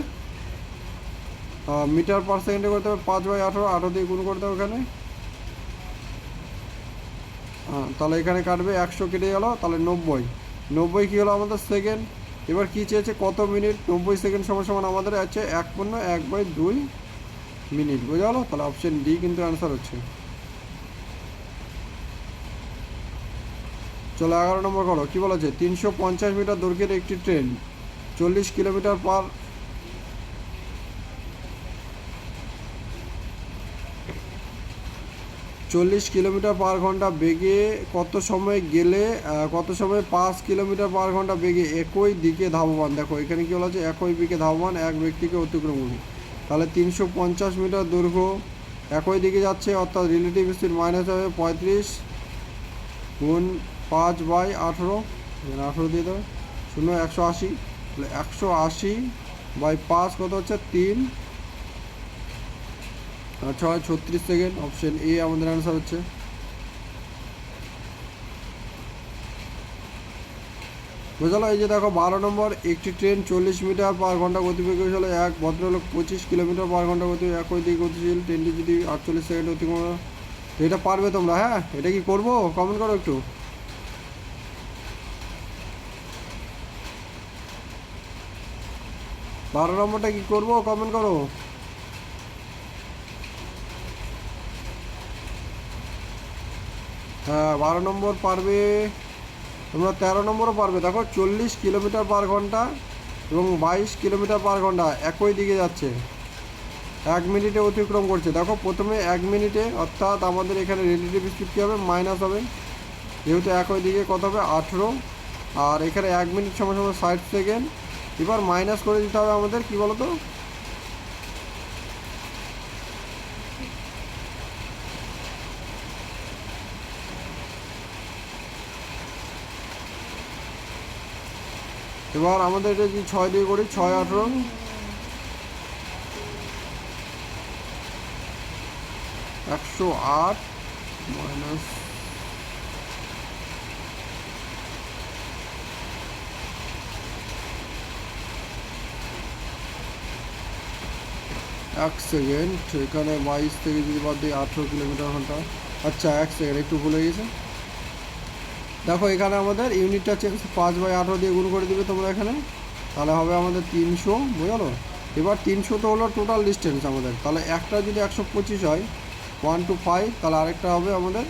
মিটার পার সেকেন্ডে করতে হবে, 5/18 দিয়ে গুণ করতে হবে এখানে। তাহলে এখানে কাটবে 100 কেটে গেল, তাহলে 90 কী হলো আমাদের সেকেন্ড। এবার কী চেয়েছে, কত মিনিট, 90 সেকেন্ড সমান সমান আমাদের আছে 1/2 মিনিট, বোঝা গেলো? তাহলে অপশন ডি কিন্তু অ্যান্সার হচ্ছে। চলো 11 নম্বর করো, কী বলেছে, 350 মিটার দৈর্ঘ্যের একটি ট্রেন 40 কিলোমিটার পার 40 কিলোমিটার পার ঘন্টা বেগে কত সময় 5 কিলোমিটার পার ঘন্টা বেগে একই দিকে ধাবমান। দেখো এখানে কী বলা আছে, একই দিকে ধাবমান এক ব্যক্তিকে অতিক্রম করবে। তাহলে 350 মিটার দৈর্ঘ্য একই দিকে যাচ্ছে, অর্থাৎ রিলেটিভ স্পিড মাইনাস হবে 35 গুণ 5/18, 18 দিয়ে দেবে 180, তাহলে 180/5 কত হচ্ছে 3, 36 সেকেন্ড। অপশন এ আমাদের অ্যান্সার হচ্ছে। বুঝলো। এই যে দেখো 12 নম্বর, একটি ট্রেন 40 মিটার/ঘন্টা গতিবেগে চলে, এক ভদ্রলোক 25 কিলোমিটার/ঘন্টা গতি একই দিকে গতিশীল, ট্রেনটি যদি 48 সেকেন্ড অতিক্রম। তো এটা পারবে তোমরা? হ্যাঁ, এটা কি করবো? কমেন্ট করো একটু। 12 নম্বরটা কি করবো? কমেন্ট করো। হ্যাঁ, 12 নম্বর পারবে তোমরা। 13 নম্বরও পারবে। দেখো 40 কিলোমিটার/ঘন্টা এবং 22 কিলোমিটার/ঘন্টা একই দিকে যাচ্ছে, 1 মিনিটে অতিক্রম করছে। দেখো প্রথমে 1 মিনিটে, অর্থাৎ আমাদের এখানে রিলেটিভ স্পিড কী হবে? মাইনাস হবে, যেহেতু একই দিকে কত হবে? 18। আর এখানে 1 মিনিট সময় সময় 60 সেকেন্ড। এবার মাইনাস করে দিতে হবে আমাদের, কি বলো তো? এবার আমাদের এটা যদি 6 দিয়ে করি, 6 18, 108 মাইনাস 1 সেকেন্ড। এখানে 22 থেকে যদি বাদ দিই 18 কিলোমিটার/ঘন্টা। আচ্ছা 1 সেকেন্ড, একটু ভুলে গেছে। দেখো এখানে আমাদের ইউনিটটা চেঞ্জ, 5/18 দিয়ে গুণ করে দিবে তোমরা এখানে, তাহলে হবে আমাদের 300। বুঝলো? এবার 300 তো হলো টোটাল ডিস্টেন্স আমাদের, তাহলে একটা যদি 125 হয় 1 to 5, তাহলে আরেকটা হবে আমাদের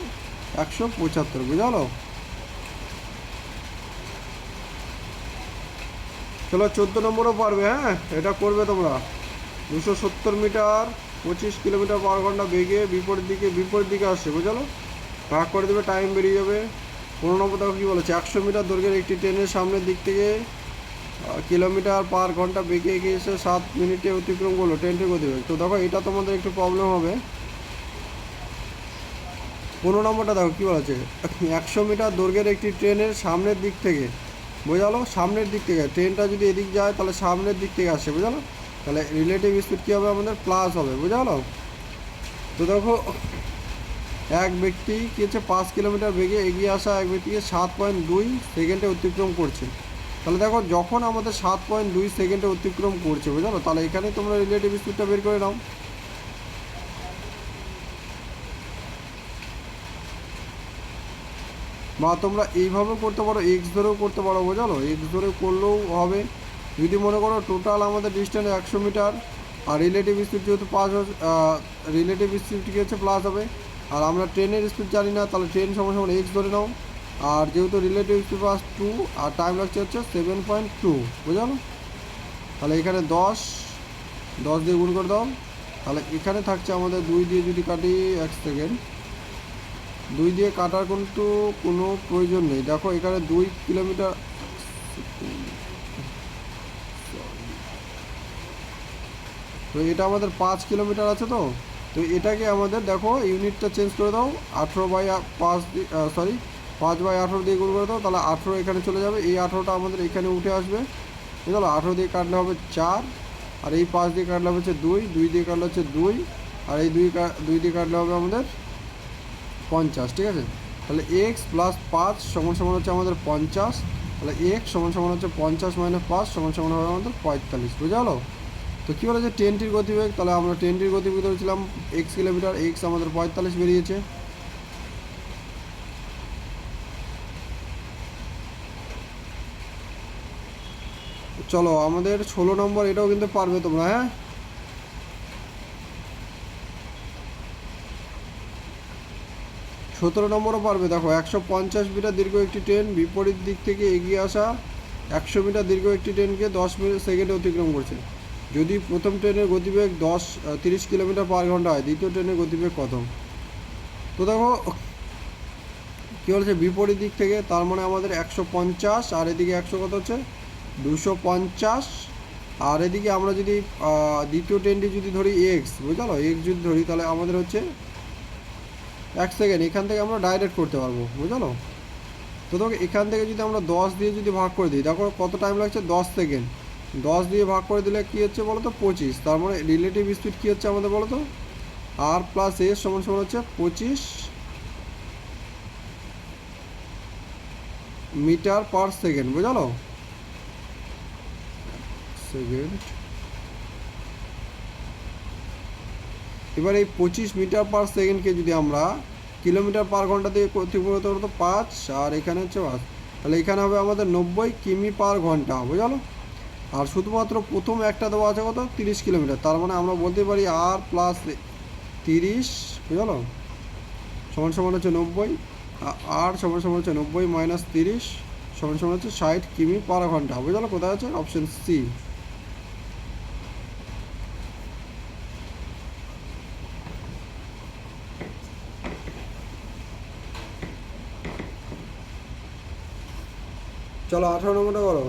175। বুঝলো? চলো 14 নম্বরও পারবে। হ্যাঁ, এটা করবে তোমরা। 270 মিটার, 25 কিলোমিটার/ঘন্টা বেগে বিপরীত দিকে আসছে। বুঝলো? ভাগ করে দেবে, টাইম বেরিয়ে যাবে। 15 নম্বর দেখো কী বলেছে? 100 মিটার দৈর্ঘ্যের একটি ট্রেনের সামনের দিক থেকে কিলোমিটার/ঘন্টা বেগে এগিয়ে এসে 7 মিনিটে অতিক্রম করলো ট্রেনটির গতিবেগ। তো দেখো এটা তোমাদের একটু প্রবলেম হবে। 15 নম্বরটা দেখো কী বলেছে? 100 মিটার দৈর্ঘ্যের একটি ট্রেনের সামনের দিক থেকে, বোঝালো? সামনের দিক থেকে ট্রেনটা যদি এদিক যায় তাহলে সামনের দিক থেকে আসে। বুঝালো? তাহলে রিলেটিভ স্পিড কী হবে? আমাদের প্লাস হবে। বুঝালো? তো দেখো এক ব্যক্তি কী হচ্ছে 5 কিলোমিটার বেগে এগিয়ে আসা এক ব্যক্তিকে 7.2 সেকেন্ডে অতিক্রম করছে। তাহলে দেখো যখন আমাদের 7.2 সেকেন্ডে অতিক্রম করছে, বুঝলো? তাহলে এখানে তোমরা রিলেটিভ স্পিডটা বের করে নাও। বা তোমরা এইভাবেও করতে পারো, এক্স ধরেও করতে পারো। বুঝলো? এক্স ধরে করলেও হবে। যদি মনে করো টোটাল আমাদের ডিস্টেন্স 100 মিটার, আর রিলেটিভ স্পিড যেহেতু রিলেটিভ স্পিড কী হচ্ছে? প্লাস হবে। আর আমরা ট্রেনের স্পিড জানি না, তাহলে ট্রেন সমান সমান এক্স ধরে নাও। আর যেহেতু রিলেটিভ স্পিড প্লাস 2 আর টাইম লাগছে হচ্ছে 7.2। বুঝলো? তাহলে এখানে 10 দিয়ে গুণ করে দাও। তাহলে এখানে থাকছে আমাদের 2 দিয়ে যদি কাটি 1 সেকেন্ড, 2 দিয়ে কাটার কিন্তু কোনো প্রয়োজন নেই। দেখো এখানে 2 কিলোমিটার, তো এটা আমাদের 5 কিলোমিটার আছে। তো তো এটাকে আমাদের দেখো ইউনিটটা চেঞ্জ করে দাও, 18/5, সরি 5/18 দিয়ে গুণ করে দাও। তাহলে 18 এখানে চলে যাবে, এই 18টা আমাদের এখানে উঠে আসবে। বুঝলো? 18 দিয়ে কাটলে হবে 4, আর এই 5 দিয়ে কাটলে হচ্ছে 2 দিয়ে কাটলে হচ্ছে 2, আর এই 2 দিয়ে কাটলে হবে আমাদের 50। ঠিক আছে? তাহলে এক্স প্লাস 5 সমান সমান হচ্ছে আমাদের 50। তাহলে এক্স সমান সমান হচ্ছে 50 - 5 সমান সমান হবে আমাদের 45। বুঝলো? তো কী বলে যে ট্রেনটির গতিবেগ, তাহলে আমরা ট্রেনটির গতিবেগ ধরেছিলাম x কিলোমিটার, এক্স আমাদের 45 বেরিয়েছে। চলো আমাদের 16 নম্বর, এটাও কিন্তু পারবে তোমরা। হ্যাঁ, 17 নম্বরও পারবে। দেখো 150 মিটার দীর্ঘ একটি ট্রেন বিপরীত দিক থেকে এগিয়ে আসা 100 মিটার দীর্ঘ একটি ট্রেনকে 10 সেকেন্ডে অতিক্রম করছে। যদি প্রথম ট্রেনের গতিবেগ 30 কিলোমিটার/ঘন্টা হয়, দ্বিতীয় ট্রেনের গতিবেগ কত? তো দেখো কী বলছে? বিপরীত দিক থেকে, তার মানে আমাদের 150, আর এদিকে 100 কত হচ্ছে? 250। আর এদিকে আমরা যদি দ্বিতীয় ট্রেনটি যদি ধরি এক্স, বুঝলো? এক্স যদি ধরি তাহলে আমাদের হচ্ছে 1 সেকেন্ড। এখান থেকে আমরা ডাইরেক্ট করতে পারবো। বুঝলো? তো দেখো এখান থেকে যদি আমরা 10 দিয়ে যদি ভাগ করে দিই, দেখো কত টাইম লাগছে? 10 সেকেন্ড। 10 দিয়ে ভাগ করে দিলে কী হচ্ছে বলো তো? 25। তার মানে রিলেটিভ স্পিড কী হচ্ছে আমাদের বলো তো? আর প্লাস এস সমান সমান হচ্ছে 25 মিটার পার সেকেন্ড, বুঝলো সেকেন্ড। এবার এই 25 মিটার পার সেকেন্ডকে যদি আমরা কিলোমিটার পার ঘন্টা দিয়ে অতিক্রম করতে পারবো তো 5, আর এখানে হচ্ছে 5, তাহলে এখানে হবে আমাদের 90 কিমি পার ঘন্টা, বুঝলো। আর শুধুমাত্র প্রথম একটা দেওয়া আছে কত, 30 কিলোমিটার, তার মানে আমরা বলতে পারি আর প্লাস 30, বুঝলো, সমান সমান হচ্ছে 90, আর সমান সমান হচ্ছে 90 মাইনাস 30 সমান সমান হচ্ছে 60 কিমি পার ঘন্টা, বুঝলো। কোথায় আছে, অপশন সি। চলো 18 নম্বরটা করো।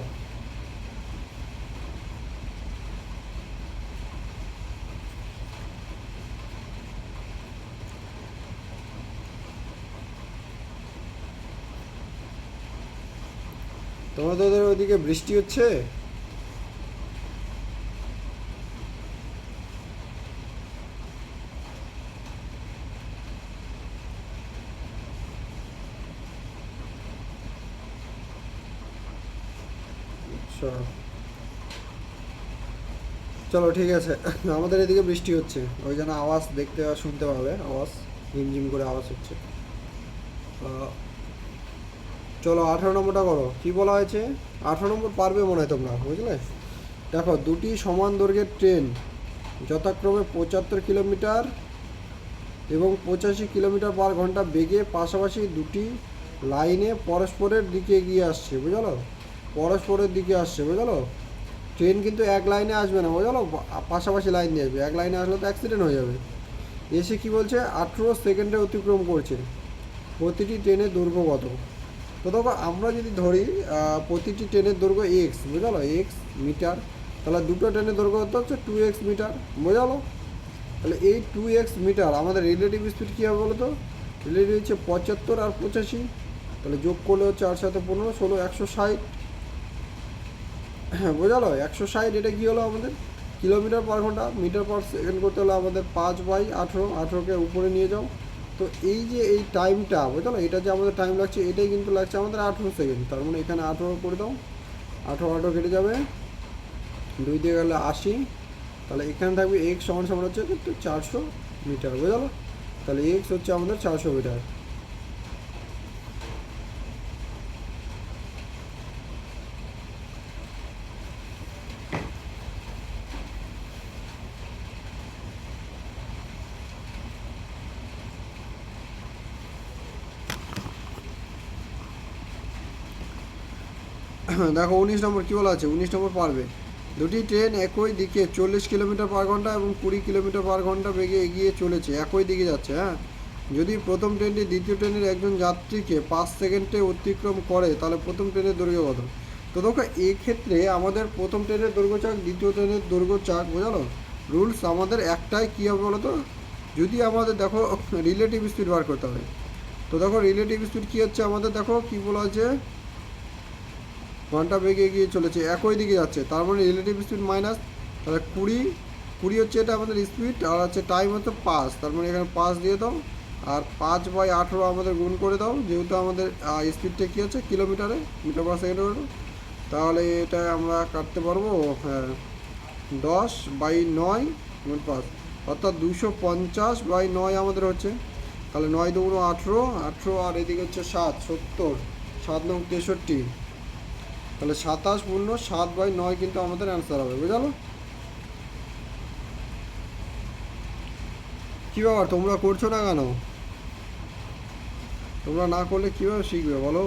তোমাদের ওইদিকে বৃষ্টি হচ্ছে? আচ্ছা, চলো ঠিক আছে। আমাদের এদিকে বৃষ্টি হচ্ছে, ওই জন্য আওয়াজ দেখতে আর শুনতে পাবে, আওয়াজ ঝিমঝিম করে আওয়াজ হচ্ছে। চলো 18 নম্বরটা করো। কি বলা হয়েছে, 18 নম্বর পারবে মনে হয় তোমরা, বুঝলে। দেখো, দুটি সমান দৈর্ঘ্যের ট্রেন যথাক্রমে 75 কিলোমিটার এবং 85 কিলোমিটার পার ঘন্টা বেগে পাশাপাশি দুটি লাইনে পরস্পরের দিকে এগিয়ে আসছে, বুঝলো, পরস্পরের দিকে আসছে, বুঝলো। ট্রেন কিন্তু এক লাইনে আসবে না, বুঝলো, পাশাপাশি লাইন দিয়ে আসবে। এক লাইনে আসলে তো অ্যাক্সিডেন্ট হয়ে যাবে। এসে কি বলছে, 18 সেকেন্ডে অতিক্রম করছে। প্রতিটি ট্রেনের দৈর্ঘ্য কত? তো দেখো, আমরা যদি ধরি প্রতিটি ট্রেনের দৈর্ঘ্য এক্স, বুঝলো, এক্স মিটার, তাহলে দুটো ট্রেনের দৈর্ঘ্য হচ্ছে 2x মিটার, বুঝলো। তাহলে এই 2x মিটার আমাদের রিলেটিভ স্পিড কী হবে বলো তো? রিলেটিভ হচ্ছে 75 আর 85, তাহলে যোগ করলে হচ্ছে 8 7 15 16 160। হ্যাঁ, বোঝালো 160। এটা কী হলো আমাদের কিলোমিটার পার ঘন্টা, মিটার পার সেকেন্ড করতে হলে আমাদের 5/18, 18কে উপরে নিয়ে যাও। তো এই যে এই টাইমটা, বুঝলো, এটা যে আমাদের টাইম লাগছে, এটাই কিন্তু লাগছে আমাদের 18 সেকেন্ড। তার মানে এখানে 18 করে দাও, 18 কেটে যাবে, 2 দিয়ে গেলে 80, তাহলে এখানে থাকবে এক্স সমান সমান হচ্ছে কিন্তু 400 মিটার, বুঝলো। তাহলে এক্স হচ্ছে আমাদের 400 মিটার। দেখো 19 নম্বর কী বলা আছে, 19 নম্বর পারবে। দুটি ট্রেন একই দিকে 40 কিলোমিটার পার ঘন্টা এবং 20 কিলোমিটার পার ঘন্টা বেগে এগিয়ে চলেছে, একই দিকে যাচ্ছে, হ্যাঁ। যদি প্রথম ট্রেনটি দ্বিতীয় ট্রেনের একজন যাত্রীকে 5 সেকেন্ডে অতিক্রম করে, তাহলে প্রথম ট্রেনের দৈর্ঘ্য কত? তো দেখো, এক্ষেত্রে আমাদের প্রথম ট্রেনের দৈর্ঘ্য চাক, দ্বিতীয় ট্রেনের দৈর্ঘ্য চাক, বোঝালো। রুলস আমাদের একটাই, কী হবে বলো তো? যদি আমাদের দেখো রিলেটিভ স্পিড বার করতে হবে, তো দেখো রিলেটিভ স্পিড কী হচ্ছে আমাদের, দেখো কী বলা আছে, ঘন্টা বেগে এগিয়ে চলেছে, একই দিকে যাচ্ছে, তার মানে রিলেটিভ স্পিড মাইনাস, তাহলে 20 হচ্ছে এটা আমাদের স্পিড, আর হচ্ছে টাইম হচ্ছে 5, তার মানে এখানে 5 দিয়ে দাও, আর 5/18 আমাদের গুণ করে দাও, যেহেতু আমাদের স্পিডটা কী হচ্ছে কিলোমিটারে, মিটার পার সেকেন্ডে, তাহলে এটা আমরা কাটতে পারবো, হ্যাঁ, 10/9 গুণ 5, অর্থাৎ 250/9 আমাদের হচ্ছে। তাহলে 9 2 18, 18 আর এদিকে হচ্ছে 7 70, 7 9 63, তাহলে 27 পূর্ণ 7/9 কিন্তু আমাদের অ্যান্সার হবে, বুঝলো। কী ব্যাপার, তোমরা করছো না কেন? তোমরা না করলে কীভাবে শিখবে বলো?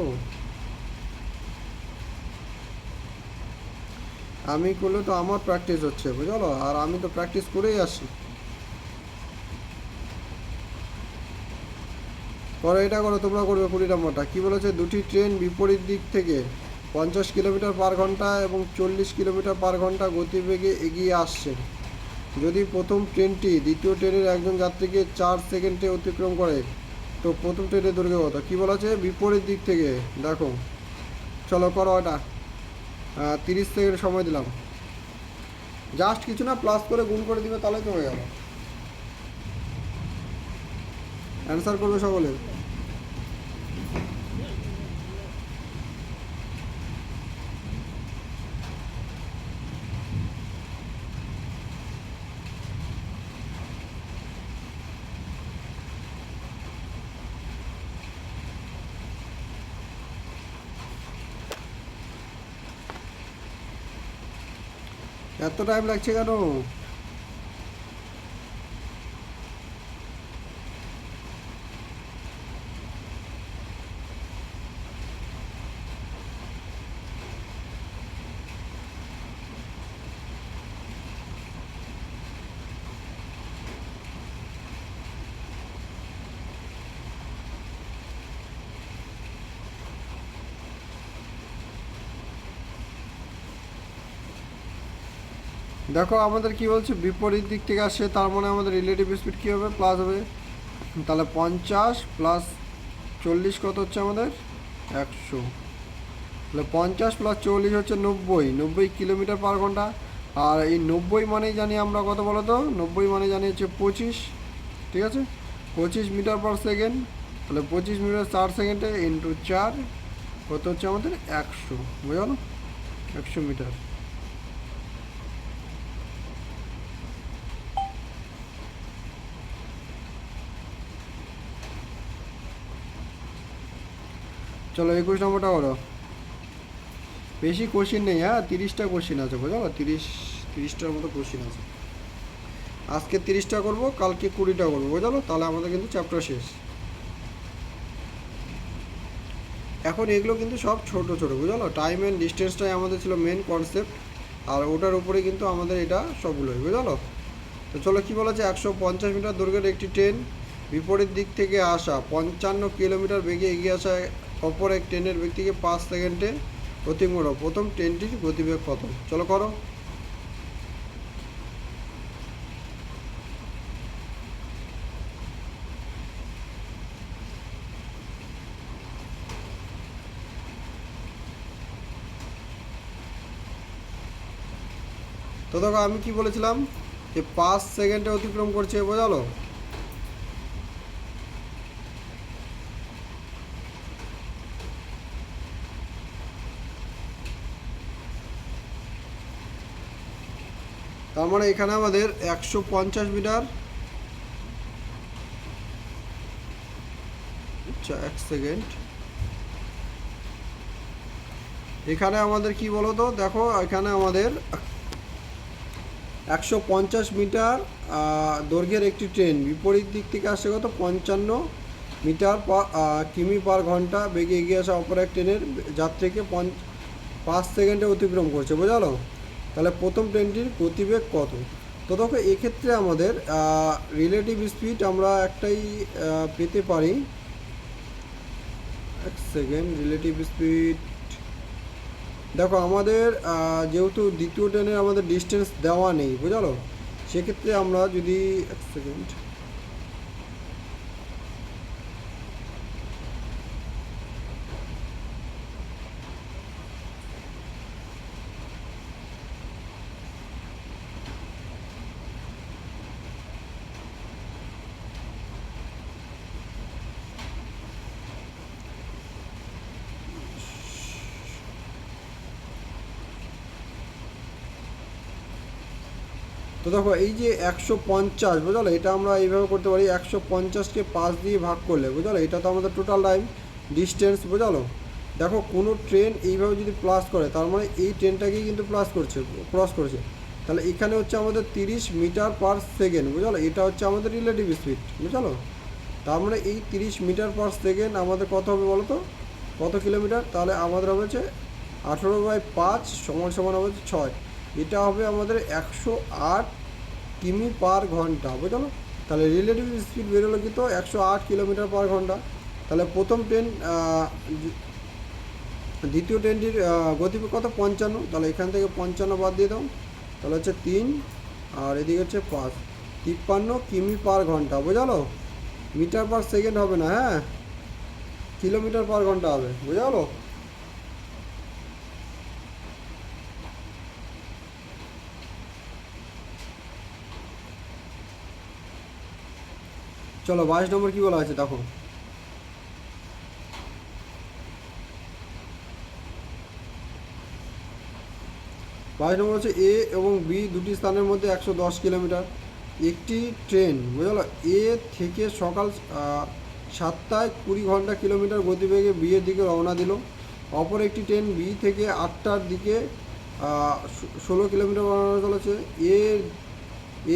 আমি করলে তো আমার প্র্যাকটিস হচ্ছে, বুঝলো, আর আমি তো প্র্যাকটিস করেই আসি। করো, এটা করো, তোমরা করবে 20 নম্বরটা। কী বলেছে, দুটি ট্রেন বিপরীত দিক থেকে 50 কিলোমিটার পার ঘন্টা এবং 40 কিলোমিটার পার ঘন্টা গতিবেগে এগিয়ে আসছে। যদি প্রথম ট্রেনটি দ্বিতীয় ট্রেনের একজন যাত্রীকে 4 সেকেন্ডে অতিক্রম করে, তো প্রথম ট্রেনের দৈর্ঘ্য কত? কী বলা আছে, বিপরীত দিক থেকে। দেখো, চলো করো এটা। 30 সেকেন্ড সময় দিলাম, জাস্ট কিছু না, প্লাস করে গুণ করে দিবে, তাহলে তো হয়ে গেল। অ্যান্সার করবে সকলে। এত টাইম লাগছে কেন? দেখো আমাদের কি বলছে, বিপরীত দিক থেকে আসছে, তার মানে আমাদের রিলেটিভ স্পিড কী হবে, প্লাস হবে। তাহলে 50 প্লাস 40 কত হচ্ছে আমাদের 100। তাহলে 50 প্লাস 40 হচ্ছে 90 কিলোমিটার পার ঘন্টা। আর এই 90 মানেই জানি আমরা কত বলো তো, 90 মানে জানি হচ্ছে 25। ঠিক আছে, 25 মিটার পার সেকেন্ড। তাহলে 25 মিটার 4 সেকেন্ডে ইন্টু 4 কত হচ্ছে আমাদের 100, বুঝলো, 100 মিটার। চলো 21 নম্বরটা করো। বেশি কোশ্চিন নেই, হ্যাঁ 30টা কোশ্চিন আছে, বুঝলো, 30টার মতো কোশ্চিন আছে। আজকে 30টা করবো, কালকে 20টা করবো, বুঝলো, তাহলে আমাদের কিন্তু চ্যাপ্টার শেষ। এখন এগুলো কিন্তু সব ছোট ছোট, বুঝলো, টাইম অ্যান্ড ডিস্টেন্সটাই আমাদের ছিল মেন কনসেপ্ট, আর ওটার উপরে কিন্তু আমাদের এটা সবগুলোই, বুঝলো। তো চলো কী বলা যায়, 150 মিটার দৈর্ঘ্যের একটি ট্রেন বিপরীত দিক থেকে আসা 55 কিলোমিটার বেগে এগিয়ে আসা অপর এক ট্রেনের ব্যক্তিকে 5 সেকেন্ডে অতিক্রম করো। প্রথম ট্রেনটির গতিবেগ কত? চলো করো। তো দেখো আমি কি বলেছিলাম, যে 5 সেকেন্ডে অতিক্রম করছে, বোঝালো। তার মানে এখানে আমাদের 150 মিটার, আচ্ছা 1 সেকেন্ড, এখানে আমাদের কি বলো তো, দেখো এখানে আমাদের 150 মিটার দৈর্ঘ্যের একটি ট্রেন বিপরীত দিক থেকে আসছে কত 55 মিটার কিমি পার ঘন্টা বেগে এগিয়ে আসা অপর এক ট্রেনের যাত্রীকে 5 সেকেন্ডে অতিক্রম করছে, বোঝালো। তাহলে প্রথম ট্রেনটির গতিবেগ কত? তো দেখো এক্ষেত্রে আমাদের রিলেটিভ স্পিড আমরা একটাই পেতে পারি, 1 সেকেন্ড, রিলেটিভ স্পিড। দেখো আমাদের যেহেতু দ্বিতীয় ট্রেনের আমাদের ডিস্টেন্স দেওয়া নেই, বুঝলো, সেক্ষেত্রে আমরা যদি 1 সেকেন্ড, তো দেখো এই যে 150, বুঝলো, এটা আমরা এইভাবে করতে পারি, 150কে 5 দিয়ে ভাগ করলে, বুঝলো, এটা তো আমাদের টোটাল টাইম ডিস্টেন্স, বুঝলো। দেখো কোনো ট্রেন এইভাবে যদি প্লাস করে, তার মানে এই ট্রেনটাকেই কিন্তু প্লাস করছে, ক্রস করছে। তাহলে এখানে হচ্ছে আমাদের 30 মিটার পার সেকেন্ড, বুঝলো, এটা হচ্ছে আমাদের রিলেটিভ স্পিড, বুঝলো। তার মানে এই 30 মিটার পার সেকেন্ড আমাদের কত হবে বলো তো, কত কিলোমিটার? তাহলে আমাদের হবে হচ্ছে 18/5 সমান সমান হবে 6। এটা হবে আমাদের 108 কিমি পার ঘন্টা, বুঝলো। তাহলে রিলেটিভ স্পিড বেরোলো কিন্তু 108 কিলোমিটার পার ঘন্টা। তাহলে প্রথম ট্রেন, দ্বিতীয় ট্রেনটির গতিবেগ কত 55, তাহলে এখান থেকে 55 বাদ দিয়ে দাও, তাহলে হচ্ছে 3, আর এদিকে হচ্ছে 5, 53 কিমি পার ঘন্টা, বুঝলো। মিটার পার সেকেন্ড হবে না, হ্যাঁ কিলোমিটার পার ঘন্টা হবে, বুঝলো। চলো 22 নম্বর কী বলা আছে দেখো। 22 নম্বর হচ্ছে এ এবং বি দুটি স্থানের মধ্যে 110 কিলোমিটার একটি ট্রেন, বুঝলো, এ থেকে সকাল 7টায় 20 ঘন্টা কিলোমিটার গতিবেগে বি এর দিকে রওনা দিল। অপর একটি ট্রেন বি থেকে 8টার দিকে 16 কিলোমিটার রওনা চলেছে, এর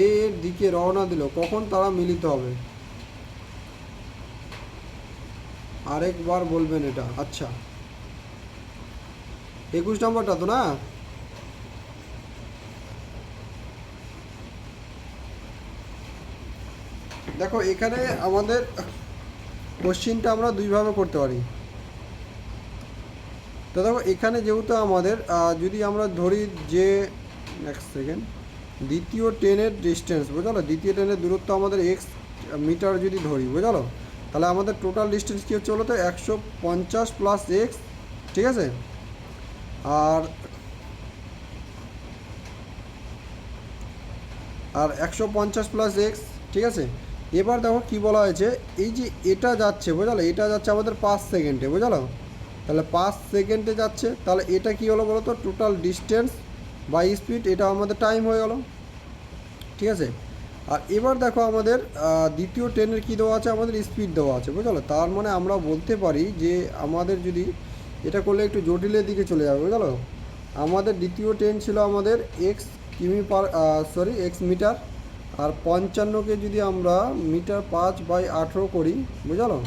এর দিকে রওনা দিল, কখন তারা মিলিত হবে? আরেকবার বলবেন এটা। আচ্ছা, 21 নম্বরটা তো না? দেখো এখানে আমাদের কোশ্চিনটা আমরা দুইভাবে করতে পারি। তো দেখো এখানে যেহেতু আমাদের যদি আমরা ধরি যে নেক্সট সেকেন্ড দ্বিতীয় ট্রেনের ডিস্টেন্স, বুঝলো, দ্বিতীয় ট্রেনের দূরত্ব আমাদের এক্স মিটার যদি ধরি, বুঝলো, তাহলে আমাদের টোটাল ডিস্টেন্স কী হচ্ছে বলো তো? 150 প্লাস এক্স, ঠিক আছে? আর 150 প্লাস এক্স, ঠিক আছে? এবার দেখো কি বলা হয়েছে, এই যে এটা যাচ্ছে, বুঝলো, এটা যাচ্ছে আমাদের 5 সেকেন্ডে, বুঝলো, তাহলে 5 সেকেন্ডে যাচ্ছে, তাহলে এটা কি হলো বলো তো? টোটাল ডিস্টেন্স বাই স্পিড, এটা আমাদের টাইম হয়ে গেল, ঠিক আছে? আর এবার দেখো আমাদের দ্বিতীয় ট্রেনের কী দেওয়া আছে? আমাদের স্পিড দেওয়া আছে, বুঝলো। তার মানে আমরা বলতে পারি যে আমাদের যদি এটা করলে একটু জটিলের দিকে চলে যাবে, বুঝলো। আমাদের দ্বিতীয় ট্রেন ছিল আমাদের এক্স কিমি পার এক্স মিটার, আর 55কে যদি আমরা মিটার 5/18 করি, বুঝলো,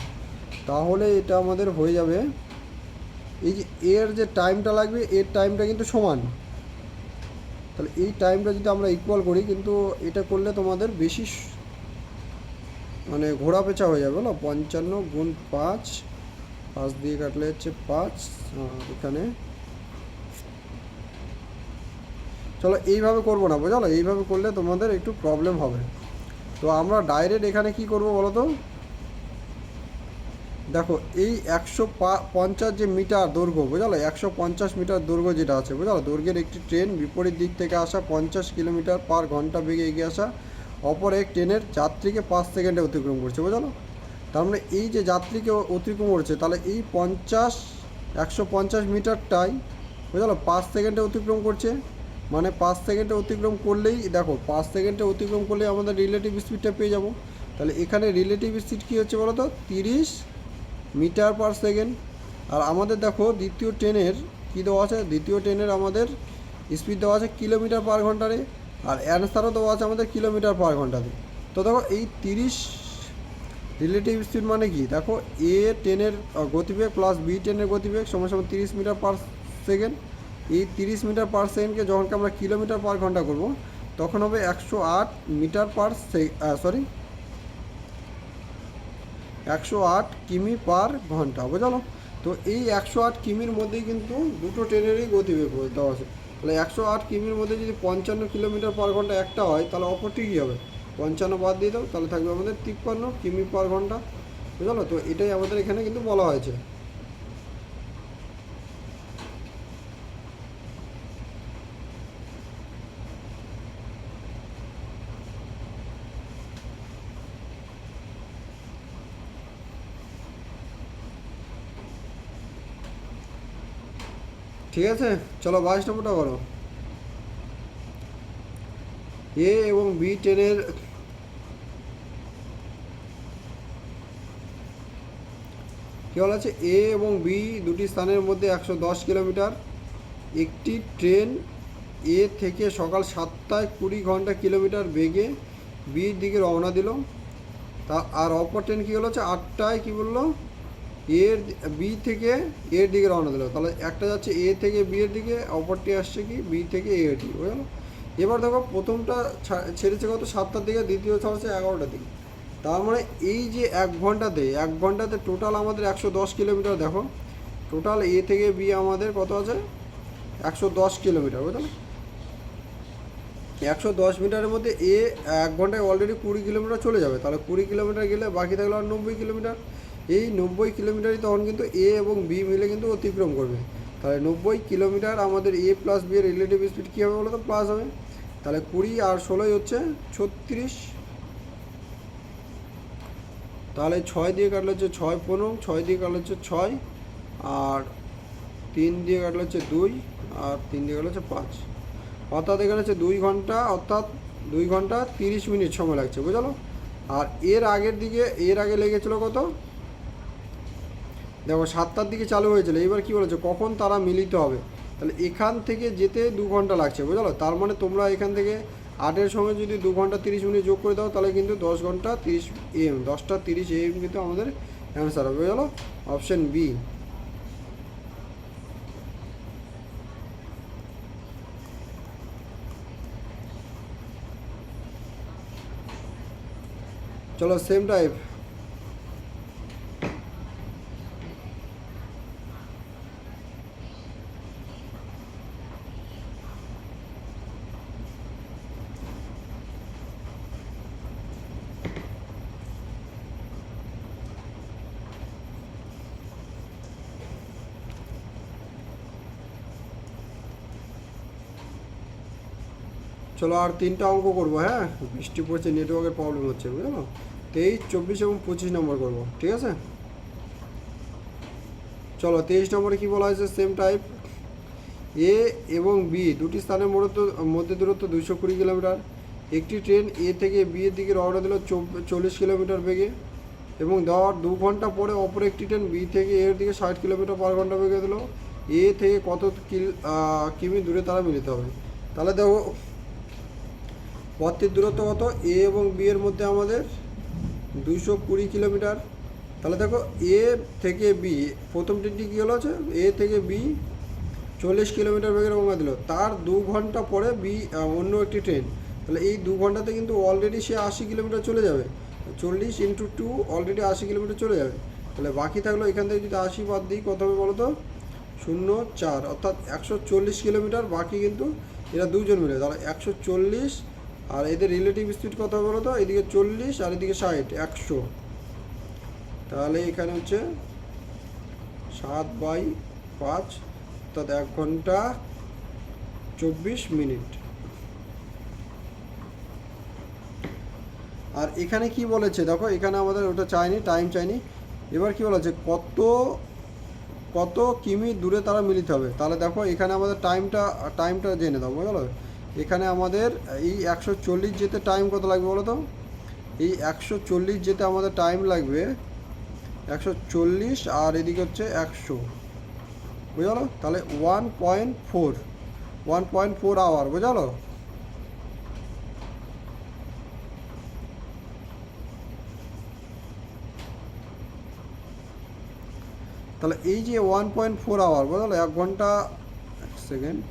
তাহলে এটা আমাদের হয়ে যাবে, এই যে এর যে টাইমটা লাগবে, এর টাইমটা কিন্তু সমান। তাহলে এই টাইমটা যদি আমরা ইকুয়াল করি, কিন্তু এটা করলে তোমাদের বেশি মানে ঘোরা পেঁচা হয়ে যাবে, বলো। 55 গুণ 5, 5 দিয়ে কাটলে হচ্ছে 5, এখানে চলো এইভাবে করবো না, বুঝলো, এইভাবে করলে তোমাদের একটু প্রবলেম হবে। তো আমরা ডাইরেক্ট এখানে কি করব বলো তো? দেখো এই 150 যে মিটার দৈর্ঘ্য, বুঝলো, 150 মিটার দৈর্ঘ্য যেটা আছে, বুঝলো, দৈর্ঘ্যের একটি ট্রেন বিপরীত দিক থেকে আসা 50 কিলোমিটার পার ঘন্টা বেগে এগিয়ে আসা অপর এক ট্রেনের যাত্রীকে 5 সেকেন্ডে অতিক্রম করছে, বুঝলো। তার মানে এই যে যাত্রীকে অতিক্রম করছে, তাহলে এই 150 মিটারটাই, বুঝলো, 5 সেকেন্ডে অতিক্রম করছে। মানে 5 সেকেন্ডে অতিক্রম করলেই, দেখো 5 সেকেন্ডে অতিক্রম করলেই আমাদের রিলেটিভ স্পিডটা পেয়ে যাব। তাহলে এখানে রিলেটিভ স্পিড কী হচ্ছে বলো তো? 30 মিটার পার সেকেন্ড। আর আমাদের দেখো দ্বিতীয় ট্রেনের কী দেওয়া আছে? দ্বিতীয় ট্রেনের আমাদের স্পিড দেওয়া আছে কিলোমিটার পার ঘন্টারে, আর অ্যান্সারও দেওয়া আছে আমাদের কিলোমিটার পার ঘন্টাতে। তো দেখো এই 30 রিলেটিভ স্পিড মানে কি? দেখো এ ট্রেনের গতিবেগ প্লাস বি ট্রেনের গতিবেগ সমান সমান 30 মিটার পার সেকেন্ড। এই 30 মিটার পার সেকেন্ডকে যখন আমরা কিলোমিটার পার ঘন্টা করব, তখন হবে 108 মিটার পার 108 কিমি পার ঘন্টা, বুঝলো। তো এই 108 কিমির মধ্যেই কিন্তু দুটো ট্রেনেরই গতিবেগ দেওয়া আছে। তাহলে 108 কিমির মধ্যে যদি 55 কিলোমিটার পার ঘন্টা একটা হয়, তাহলে অপরটি কী হবে? 55 বাদ দিয়ে দাও, তাহলে থাকবে আমাদের 53 কিমি পার ঘন্টা, বুঝলো। তো এটাই আমাদের এখানে কিন্তু বলা হয়েছে। ঠিক আছে, চলো 22 নম্বরটা করো। এ এবং বি ট্রেনের কী বলা আছে? এ এবং বি দুটি স্থানের মধ্যে 110 কিলোমিটার। একটি ট্রেন এ থেকে সকাল 7টায় 20 ঘন্টা কিলোমিটার বেগে বির দিকে রওনা দিল। তা আর অপর ট্রেন কী হলো? হচ্ছে 8টায় কী বললো? এর বি থেকে এর দিকে রওনা দিল। তাহলে একটা যাচ্ছে এ থেকে বি এর দিকে, অপরটি আসছে কি বি থেকে এ এর দিকে, বুঝলো। এবার দেখো প্রথমটা ছেড়েছে কত? 7টার দিকে, দ্বিতীয় ছাড়ছে 11টার দিকে। তার মানে এই যে 1 ঘন্টাতে টোটাল আমাদের 110 কিলোমিটার। দেখো টোটাল এ থেকে বি আমাদের কত আছে? 110 কিলোমিটার, বুঝলো। 110 মিটারের মধ্যে এ 1 ঘন্টায় অলরেডি 20 কিলোমিটার চলে যাবে। তাহলে 20 কিলোমিটার গেলে বাকি থাকলো আর 90 কিলোমিটার। এই 90 কিলোমিটারই তখন কিন্তু এ এবং বি মিলে কিন্তু অতিক্রম করবে। তাহলে 90 কিলোমিটার আমাদের এ প্লাস বি এর রিলেটিভ স্পিড কী হবে বলো তো? প্লাস হবে। তাহলে 20 আর 16 হচ্ছে 36। তাহলে 6 দিয়ে কাটলে হচ্ছে 6 15, 6 দিয়ে কাটলে হচ্ছে 6, আর 3 দিয়ে কাটলে হচ্ছে 2, আর 3 দিয়ে কাটলে হচ্ছে 5। অর্থাৎ এখানে হচ্ছে 2 ঘন্টা, অর্থাৎ 2 ঘন্টা 30 মিনিট সময় লাগছে, বুঝলো। আর এর আগে লেগেছিলো কত? দেখো 7টার দিকে চালু হয়েছিল। এবার কি বলেছে? কখন তারা মিলিত হবে? তাহলে এখান থেকে যেতে 2 ঘন্টা লাগছে, বুঝলো? তার মানে তোমরা এখান থেকে 8-এর সঙ্গে যদি 2 ঘন্টা 30 মিনিট যোগ করে দাও তাহলে কিন্তু 10 ঘন্টা 30 AM, 10টা 30 AM কিন্তু আমাদের অ্যান্সার হবে, বুঝলো? Option B. চলো সেম টাইপ। চলো আর 3টা অঙ্ক করবো, হ্যাঁ? বৃষ্টি পড়ছে, নেটওয়ার্কের প্রবলেম হচ্ছে, বুঝলো? 23, 24 এবং 25 নম্বর করবো, ঠিক আছে? চলো 23 নম্বরে কী বলা হয়েছে? Same type. এ এবং বি দুটি স্থানের মধ্যে দূরত্ব 220 কিলোমিটার। একটি ট্রেন এ থেকে বি এর দিকে রওনা দিল 40 কিলোমিটার বেগে, এবং দেওয়ার 2 ঘন্টা পরে অপর একটি ট্রেন বি থেকে এর দিকে 60 কিলোমিটার পার ঘন্টা বেগে দিল। এ থেকে কত কিমি দূরে তারা মিলিত হবে? তাহলে দেখো পথটির দূরত্ব কত? এ এবং বি এর মধ্যে আমাদের 220 কিলোমিটার। তাহলে দেখো এ থেকে বি, প্রথম ট্রেনটি কী হলো আছে, এ থেকে বি 40 কিলোমিটার বেগে রওনা দিল, তার 2 ঘন্টা পরে বি অন্য একটি ট্রেন। তাহলে এই 2 ঘন্টাতে কিন্তু অলরেডি সে 80 কিলোমিটার চলে যাবে। 40 × 2 অলরেডি 80 কিলোমিটার চলে যাবে। তাহলে বাকি থাকলো এখান থেকে যদি 80 বাদ দিই কত হবে বলো তো? 0.4, অর্থাৎ 140 কিলোমিটার। বাকি কিন্তু এরা দুজন মিলে, তাহলে 140, আর এদের রিলেটিভ স্পিড কত হবে বলো তো? এদিকে 40 আর এদিকে 60, 100। তাহলে এখানে হচ্ছে 7/5, অর্থাৎ 1 ঘন্টা 24 মিনিট। আর এখানে কি বলেছে দেখো, এখানে আমাদের ওটা চাইনি, টাইম চাইনি। এবার কি বলেছে, কত কিমি দূরে তারা মিলিত হবে। তাহলে দেখো এখানে আমাদের টাইমটা জেনে দাও, বুঝলো? এখানে আমাদের এই 140 যেতে টাইম কত লাগবে বলো তো? এই 140 যেতে আমাদের টাইম লাগবে 140, আর এদিকে হচ্ছে 100, বুঝলো? তাহলে 1.4 আওয়ার, বুঝলো? তাহলে এই যে 1.4 আওয়ার, বুঝলো? 1 ঘন্টা 1 সেকেন্ড।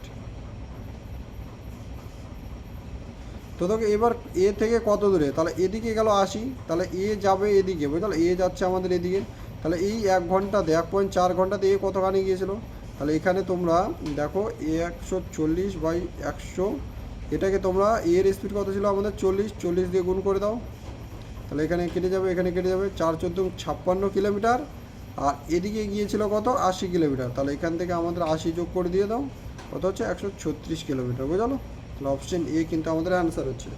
তো দেখো এবার এ থেকে কত দূরে, তাহলে এদিকে গেল 80, তাহলে এ যাবে এদিকে, বুঝলো? এ যাচ্ছে আমাদের এদিকে। তাহলে এই 1 ঘন্টাতে 1.4 ঘন্টাতে এ কতখানি গিয়েছিল? তাহলে এখানে তোমরা দেখো 140/100, এটাকে তোমরা এর স্পিড কত ছিল আমাদের? 40 দিয়ে গুণ করে দাও। তাহলে এখানে কেটে যাবে, এখানে কেটে যাবে, 4 × 14 = 56 কিলোমিটার। আর এদিকে গিয়েছিল কত? 80 কিলোমিটার। তাহলে এখান থেকে আমাদের 80 যোগ করে দিয়ে দাও, কত হচ্ছে? 136 কিলোমিটার, বুঝলো? তাহলে অপশন এ কিন্তু আমাদের অ্যান্সার হচ্ছে।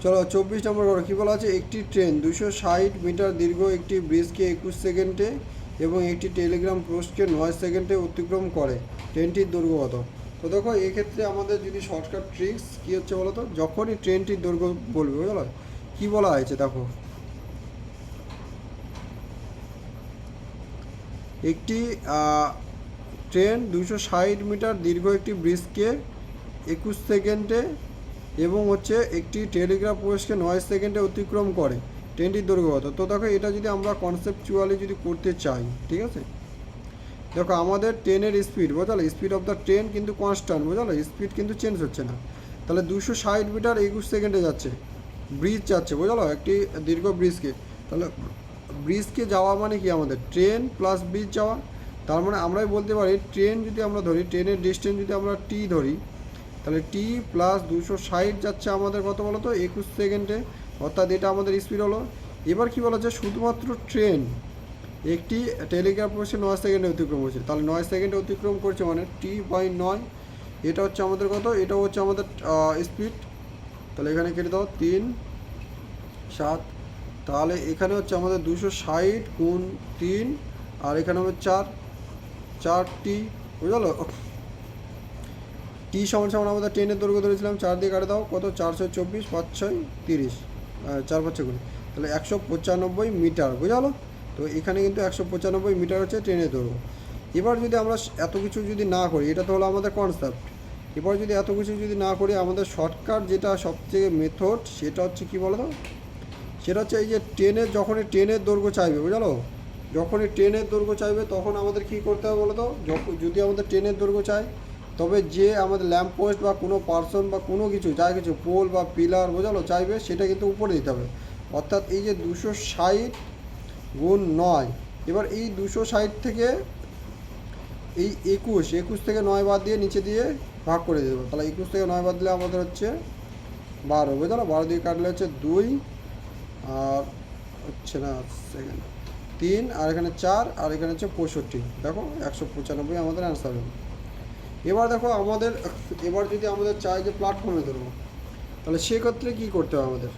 চলো 24 নম্বর করো। কী বলা আছে? একটি ট্রেন 260 মিটার দীর্ঘ একটি ব্রিজকে 21 সেকেন্ডে এবং একটি টেলিগ্রাম পোস্টকে 9 সেকেন্ডে অতিক্রম করে, ট্রেনটির দৈর্ঘ্য কত? তো দেখো এক্ষেত্রে আমাদের যদি শর্টকাট ট্রিক্স কী হচ্ছে বলো তো, যখনই ট্রেনটির দৈর্ঘ্য বলবে, বুঝলো? কী বলা হয়েছে দেখো, একটি ট্রেন 260 মিটার দীর্ঘ একটি ব্রিজকে 21 সেকেন্ডে এবং হচ্ছে একটি টেলিগ্রাফ পোস্টকে 9 সেকেন্ডে অতিক্রম করে, ট্রেনটির দৈর্ঘ্য কত? তো দেখো এটা যদি আমরা কনসেপচুয়ালি যদি করতে চাই, ঠিক আছে? দেখো আমাদের ট্রেনের স্পিড, বুঝলো? স্পিড অফ দ্য ট্রেন কিন্তু কনস্ট্যান্ট, বুঝলো? স্পিড কিন্তু চেঞ্জ হচ্ছে না। তাহলে 260 মিটার 21 সেকেন্ডে যাচ্ছে, ব্রিজ যাচ্ছে, বুঝলো? একটি দীর্ঘ ব্রিজকে। তাহলে ব্রিজকে যাওয়া মানে কি আমাদের? ট্রেন প্লাস ব্রিজ যাওয়া। তার মানে আমরাই বলতে পারি ট্রেন যদি আমরা ধরি, ট্রেনের ডিস্টেন্স যদি আমরা টি ধরি, তাহলে টি প্লাস 260 যাচ্ছে আমাদের কত বলো তো? 21 সেকেন্ডে, অর্থাৎ এটা আমাদের স্পিড হলো। এবার কি বলা যায়, শুধুমাত্র ট্রেন একটি টেলিগ্রাফ পোস্টে 9 সেকেন্ডে অতিক্রম করছে, তাহলে 9 সেকেন্ডে অতিক্রম করছে মানে T/9, এটা হচ্ছে আমাদের কত? এটাও হচ্ছে আমাদের স্পিড। তাহলে এখানে কেটে দাও 3, 7, তাহলে এখানে হচ্ছে আমাদের 260 গুণ 3, আর এখানে হবে 4টি, বুঝলো। টি সমান সমান আমাদের ট্রেনের দৈর্ঘ্য ধরেছিলাম, 4 দিয়ে কাটে দাও, কত, 424, 5 6 30, 4 5 গুণ, তাহলে 195 মিটার, বুঝলো। তো এখানে কিন্তু 195 মিটার হচ্ছে ট্রেনের দৈর্ঘ্য। এবার যদি আমরা এত কিছু যদি না করি, এটা তো হলো আমাদের কনসেপ্ট। এবার যদি এত কিছু যদি না করি, আমাদের শর্টকাট যেটা সবথেকে মেথড, সেটা হচ্ছে কী বলো তো, সেটা হচ্ছে এই যে যখনই ট্রেনের দৈর্ঘ্য চাইবে, বুঝলো, যখনই ট্রেনের দৈর্ঘ্য চাইবে তখন আমাদের কী করতে হবে বলো তো। যদি আমাদের ট্রেনের দৈর্ঘ্য চাই, তবে যে আমাদের ল্যাম্প পোস্ট বা কোনো পার্সন বা কোনো কিছু, যা কিছু পোল বা পিলার, বুঝলো, চাইবে, সেটা কিন্তু উপরে দিতে হবে। অর্থাৎ এই যে 260 গুণ 9, এবার এই 260 থেকে এই 21 থেকে 9 বাদ দিয়ে নিচে দিয়ে ভাগ করে দেবো। তাহলে 21 থেকে 9 বাদ দিলে আমাদের হচ্ছে 12, বুঝলো। 12 দিয়ে কাটলে হচ্ছে 2, আর হচ্ছে না সেকেন্ড 3, আর এখানে 4, আর এখানে হচ্ছে 65। দেখো 195 আমাদের অ্যান্সার হবে। এবার দেখো আমাদের, এবার যদি আমাদের চাই যে প্ল্যাটফর্মে ধরবো, তাহলে সেক্ষেত্রে কী করতে হবে আমাদের।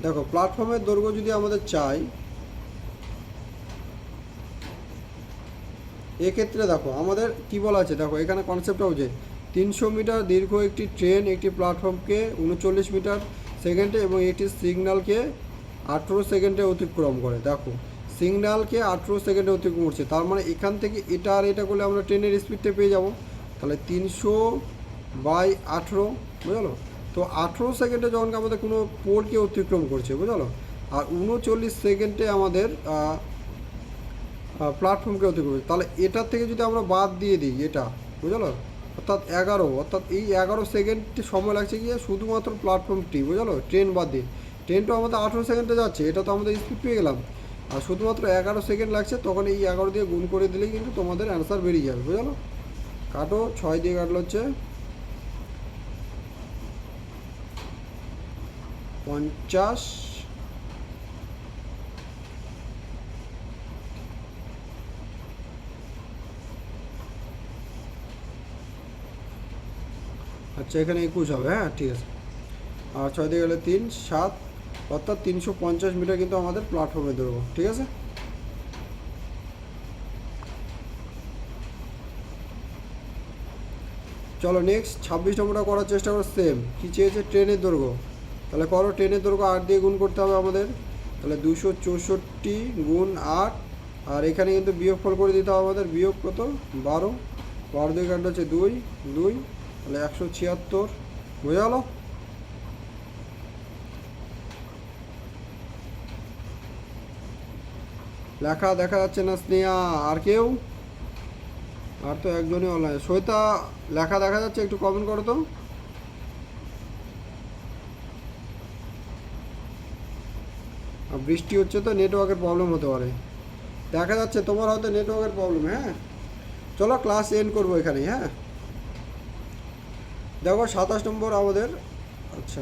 দেখো প্ল্যাটফর্মের দৈর্ঘ্য যদি আমাদের চাই, এক্ষেত্রে দেখো আমাদের কী বলা আছে, দেখো এখানে কনসেপ্টটা হচ্ছে 300 মিটার দীর্ঘ একটি ট্রেন একটি প্ল্যাটফর্মকে 39 মিটার সেকেন্ডে এবং একটি সিগন্যালকে 18 সেকেন্ডে অতিক্রম করে। দেখো সিগন্যালকে 18 সেকেন্ডে অতিক্রম করছে, তার মানে এখান থেকে এটা আর এটা করলে আমরা ট্রেনের স্পিডটা পেয়ে যাব। তাহলে 300/18, বুঝলো। তো 18 সেকেন্ডে যখন আমাদের কোনো পোলকে অতিক্রম করছে, বুঝলো, আর 39 সেকেন্ডে আমাদের প্ল্যাটফর্মকে অতিক্রম করছে, তাহলে এটার থেকে যদি আমরা বাদ দিয়ে দিই এটা, বুঝলো, অর্থাৎ 11, অর্থাৎ এই 11 সেকেন্ড সময় লাগছে গিয়ে শুধুমাত্র প্ল্যাটফর্মটি, বুঝলো, ট্রেন বাদ দিয়ে। ট্রেন তো আমাদের 18 সেকেন্ডে যাচ্ছে, এটা তো আমাদের স্পিড পেয়ে গেলাম, আর শুধুমাত্র 11 সেকেন্ড লাগছে, তখন এই 11 দিয়ে গুণ করে দিলেই কিন্তু তোমাদের অ্যান্সার বেরিয়ে যাবে, বুঝলো। কাটো, 6 দিয়ে কাটলো হচ্ছে 50, আচ্ছা এখানে 21 হবে, হ্যাঁ ঠিক আছে। আর 6 দিয়ে গেলে 3 7, অর্থাৎ 350 মিটার কিন্তু আমাদের প্ল্যাটফর্মে দৌড়বো, ঠিক আছে। চলো নেক্সট 26 নম্বরটা করার চেষ্টা করো। সেম কী চেয়েছে, ট্রেনের দৈর্ঘ্য। তাহলে করো, ট্রেনের দৈর্ঘ্য 8 দিয়ে গুণ করতে হবে আমাদের। তাহলে 264 গুণ 8, আর এখানে কিন্তু বিয়োগফল করে দিতে হবে আমাদের। বিয়োগ কত, 12, 12 দিয়ে কাটলে হচ্ছে 2, তাহলে 176, বোঝা গেলো। লেখা দেখা যাচ্ছে না স্নেহা, আর কেউ, আর তো একজনই অনলাইন। সৈতা লেখা দেখা যাচ্ছে, একটু কমেন্ট করো তো। বৃষ্টি হচ্ছে তো নেটওয়ার্কের প্রবলেম হতে পারে। দেখা যাচ্ছে তোমার হয়তো নেটওয়ার্কের প্রবলেম। হ্যাঁ চলো ক্লাস এন্ড করবো এখানেই। হ্যাঁ দেখো 27 নম্বর আমাদের, আচ্ছা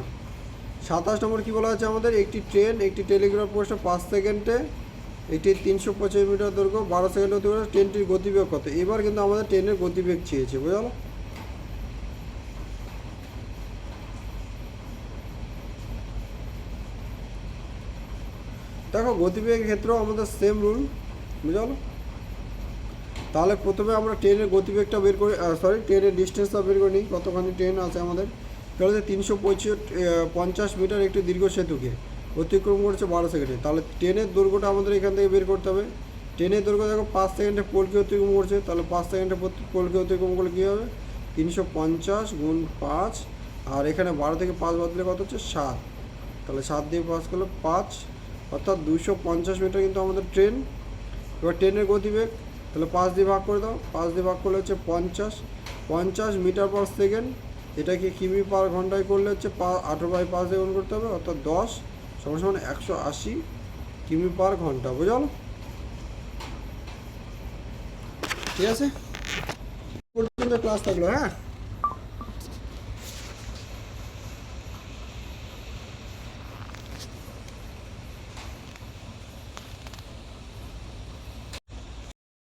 27 নম্বর কী বলা আছে আমাদের, একটি ট্রেন একটি টেলিগ্রাফ পোস্টে 5 সেকেন্ডে এটি 325 মিটার দৈর্ঘ্য 12 সেকেন্ড হতে পারে, ট্রেনটির গতিবেগ কত। এবার কিন্তু আমাদের ট্রেনের গতিবেগ চেয়েছে, বুঝলো। দেখো গতিবেগের ক্ষেত্রেও আমাদের সেম রুল, বুঝলো। তাহলে প্রথমে আমরা ট্রেনের গতিবেগটা বের করে, ট্রেনের ডিস্টেন্সটা বের করে নিই, কতখানি ট্রেন আছে আমাদের। তাহলে 350 মিটার একটি দীর্ঘ সেতুকে অতিক্রম করছে 12 সেকেন্ডে। তাহলে ট্রেনের দৈর্ঘ্যটা আমাদের এখান থেকে বের করতে হবে। ট্রেনের দৈর্ঘ্য দেখো 5 সেকেন্ডে পোলকে অতিক্রম করছে, তাহলে 5 সেকেন্ডে পোলকে অতিক্রম করলে কী হবে, 350 গুণ 5, আর এখানে 12 থেকে 5 বাদ দিলে কত হচ্ছে 7, তাহলে 7 দিয়ে 5 করলে 5, অর্থাৎ 250 মিটার কিন্তু আমাদের ট্রেন। এবার ট্রেনের গতিবেগ, তাহলে 5 দিয়ে ভাগ করে দাও, 5 দিয়ে ভাগ করলে হচ্ছে 50 মিটার পার সেকেন্ড। এটাকে কিমি পার ঘন্টায় করলে হচ্ছে 18/5 দিয়ে গুণ করতে হবে, অর্থাৎ 10 সমান 180 কিমি পার ঘন্টা, বুঝলো। ঠিক আছে, পর্যন্ত ক্লাস থাকলো। হ্যাঁ।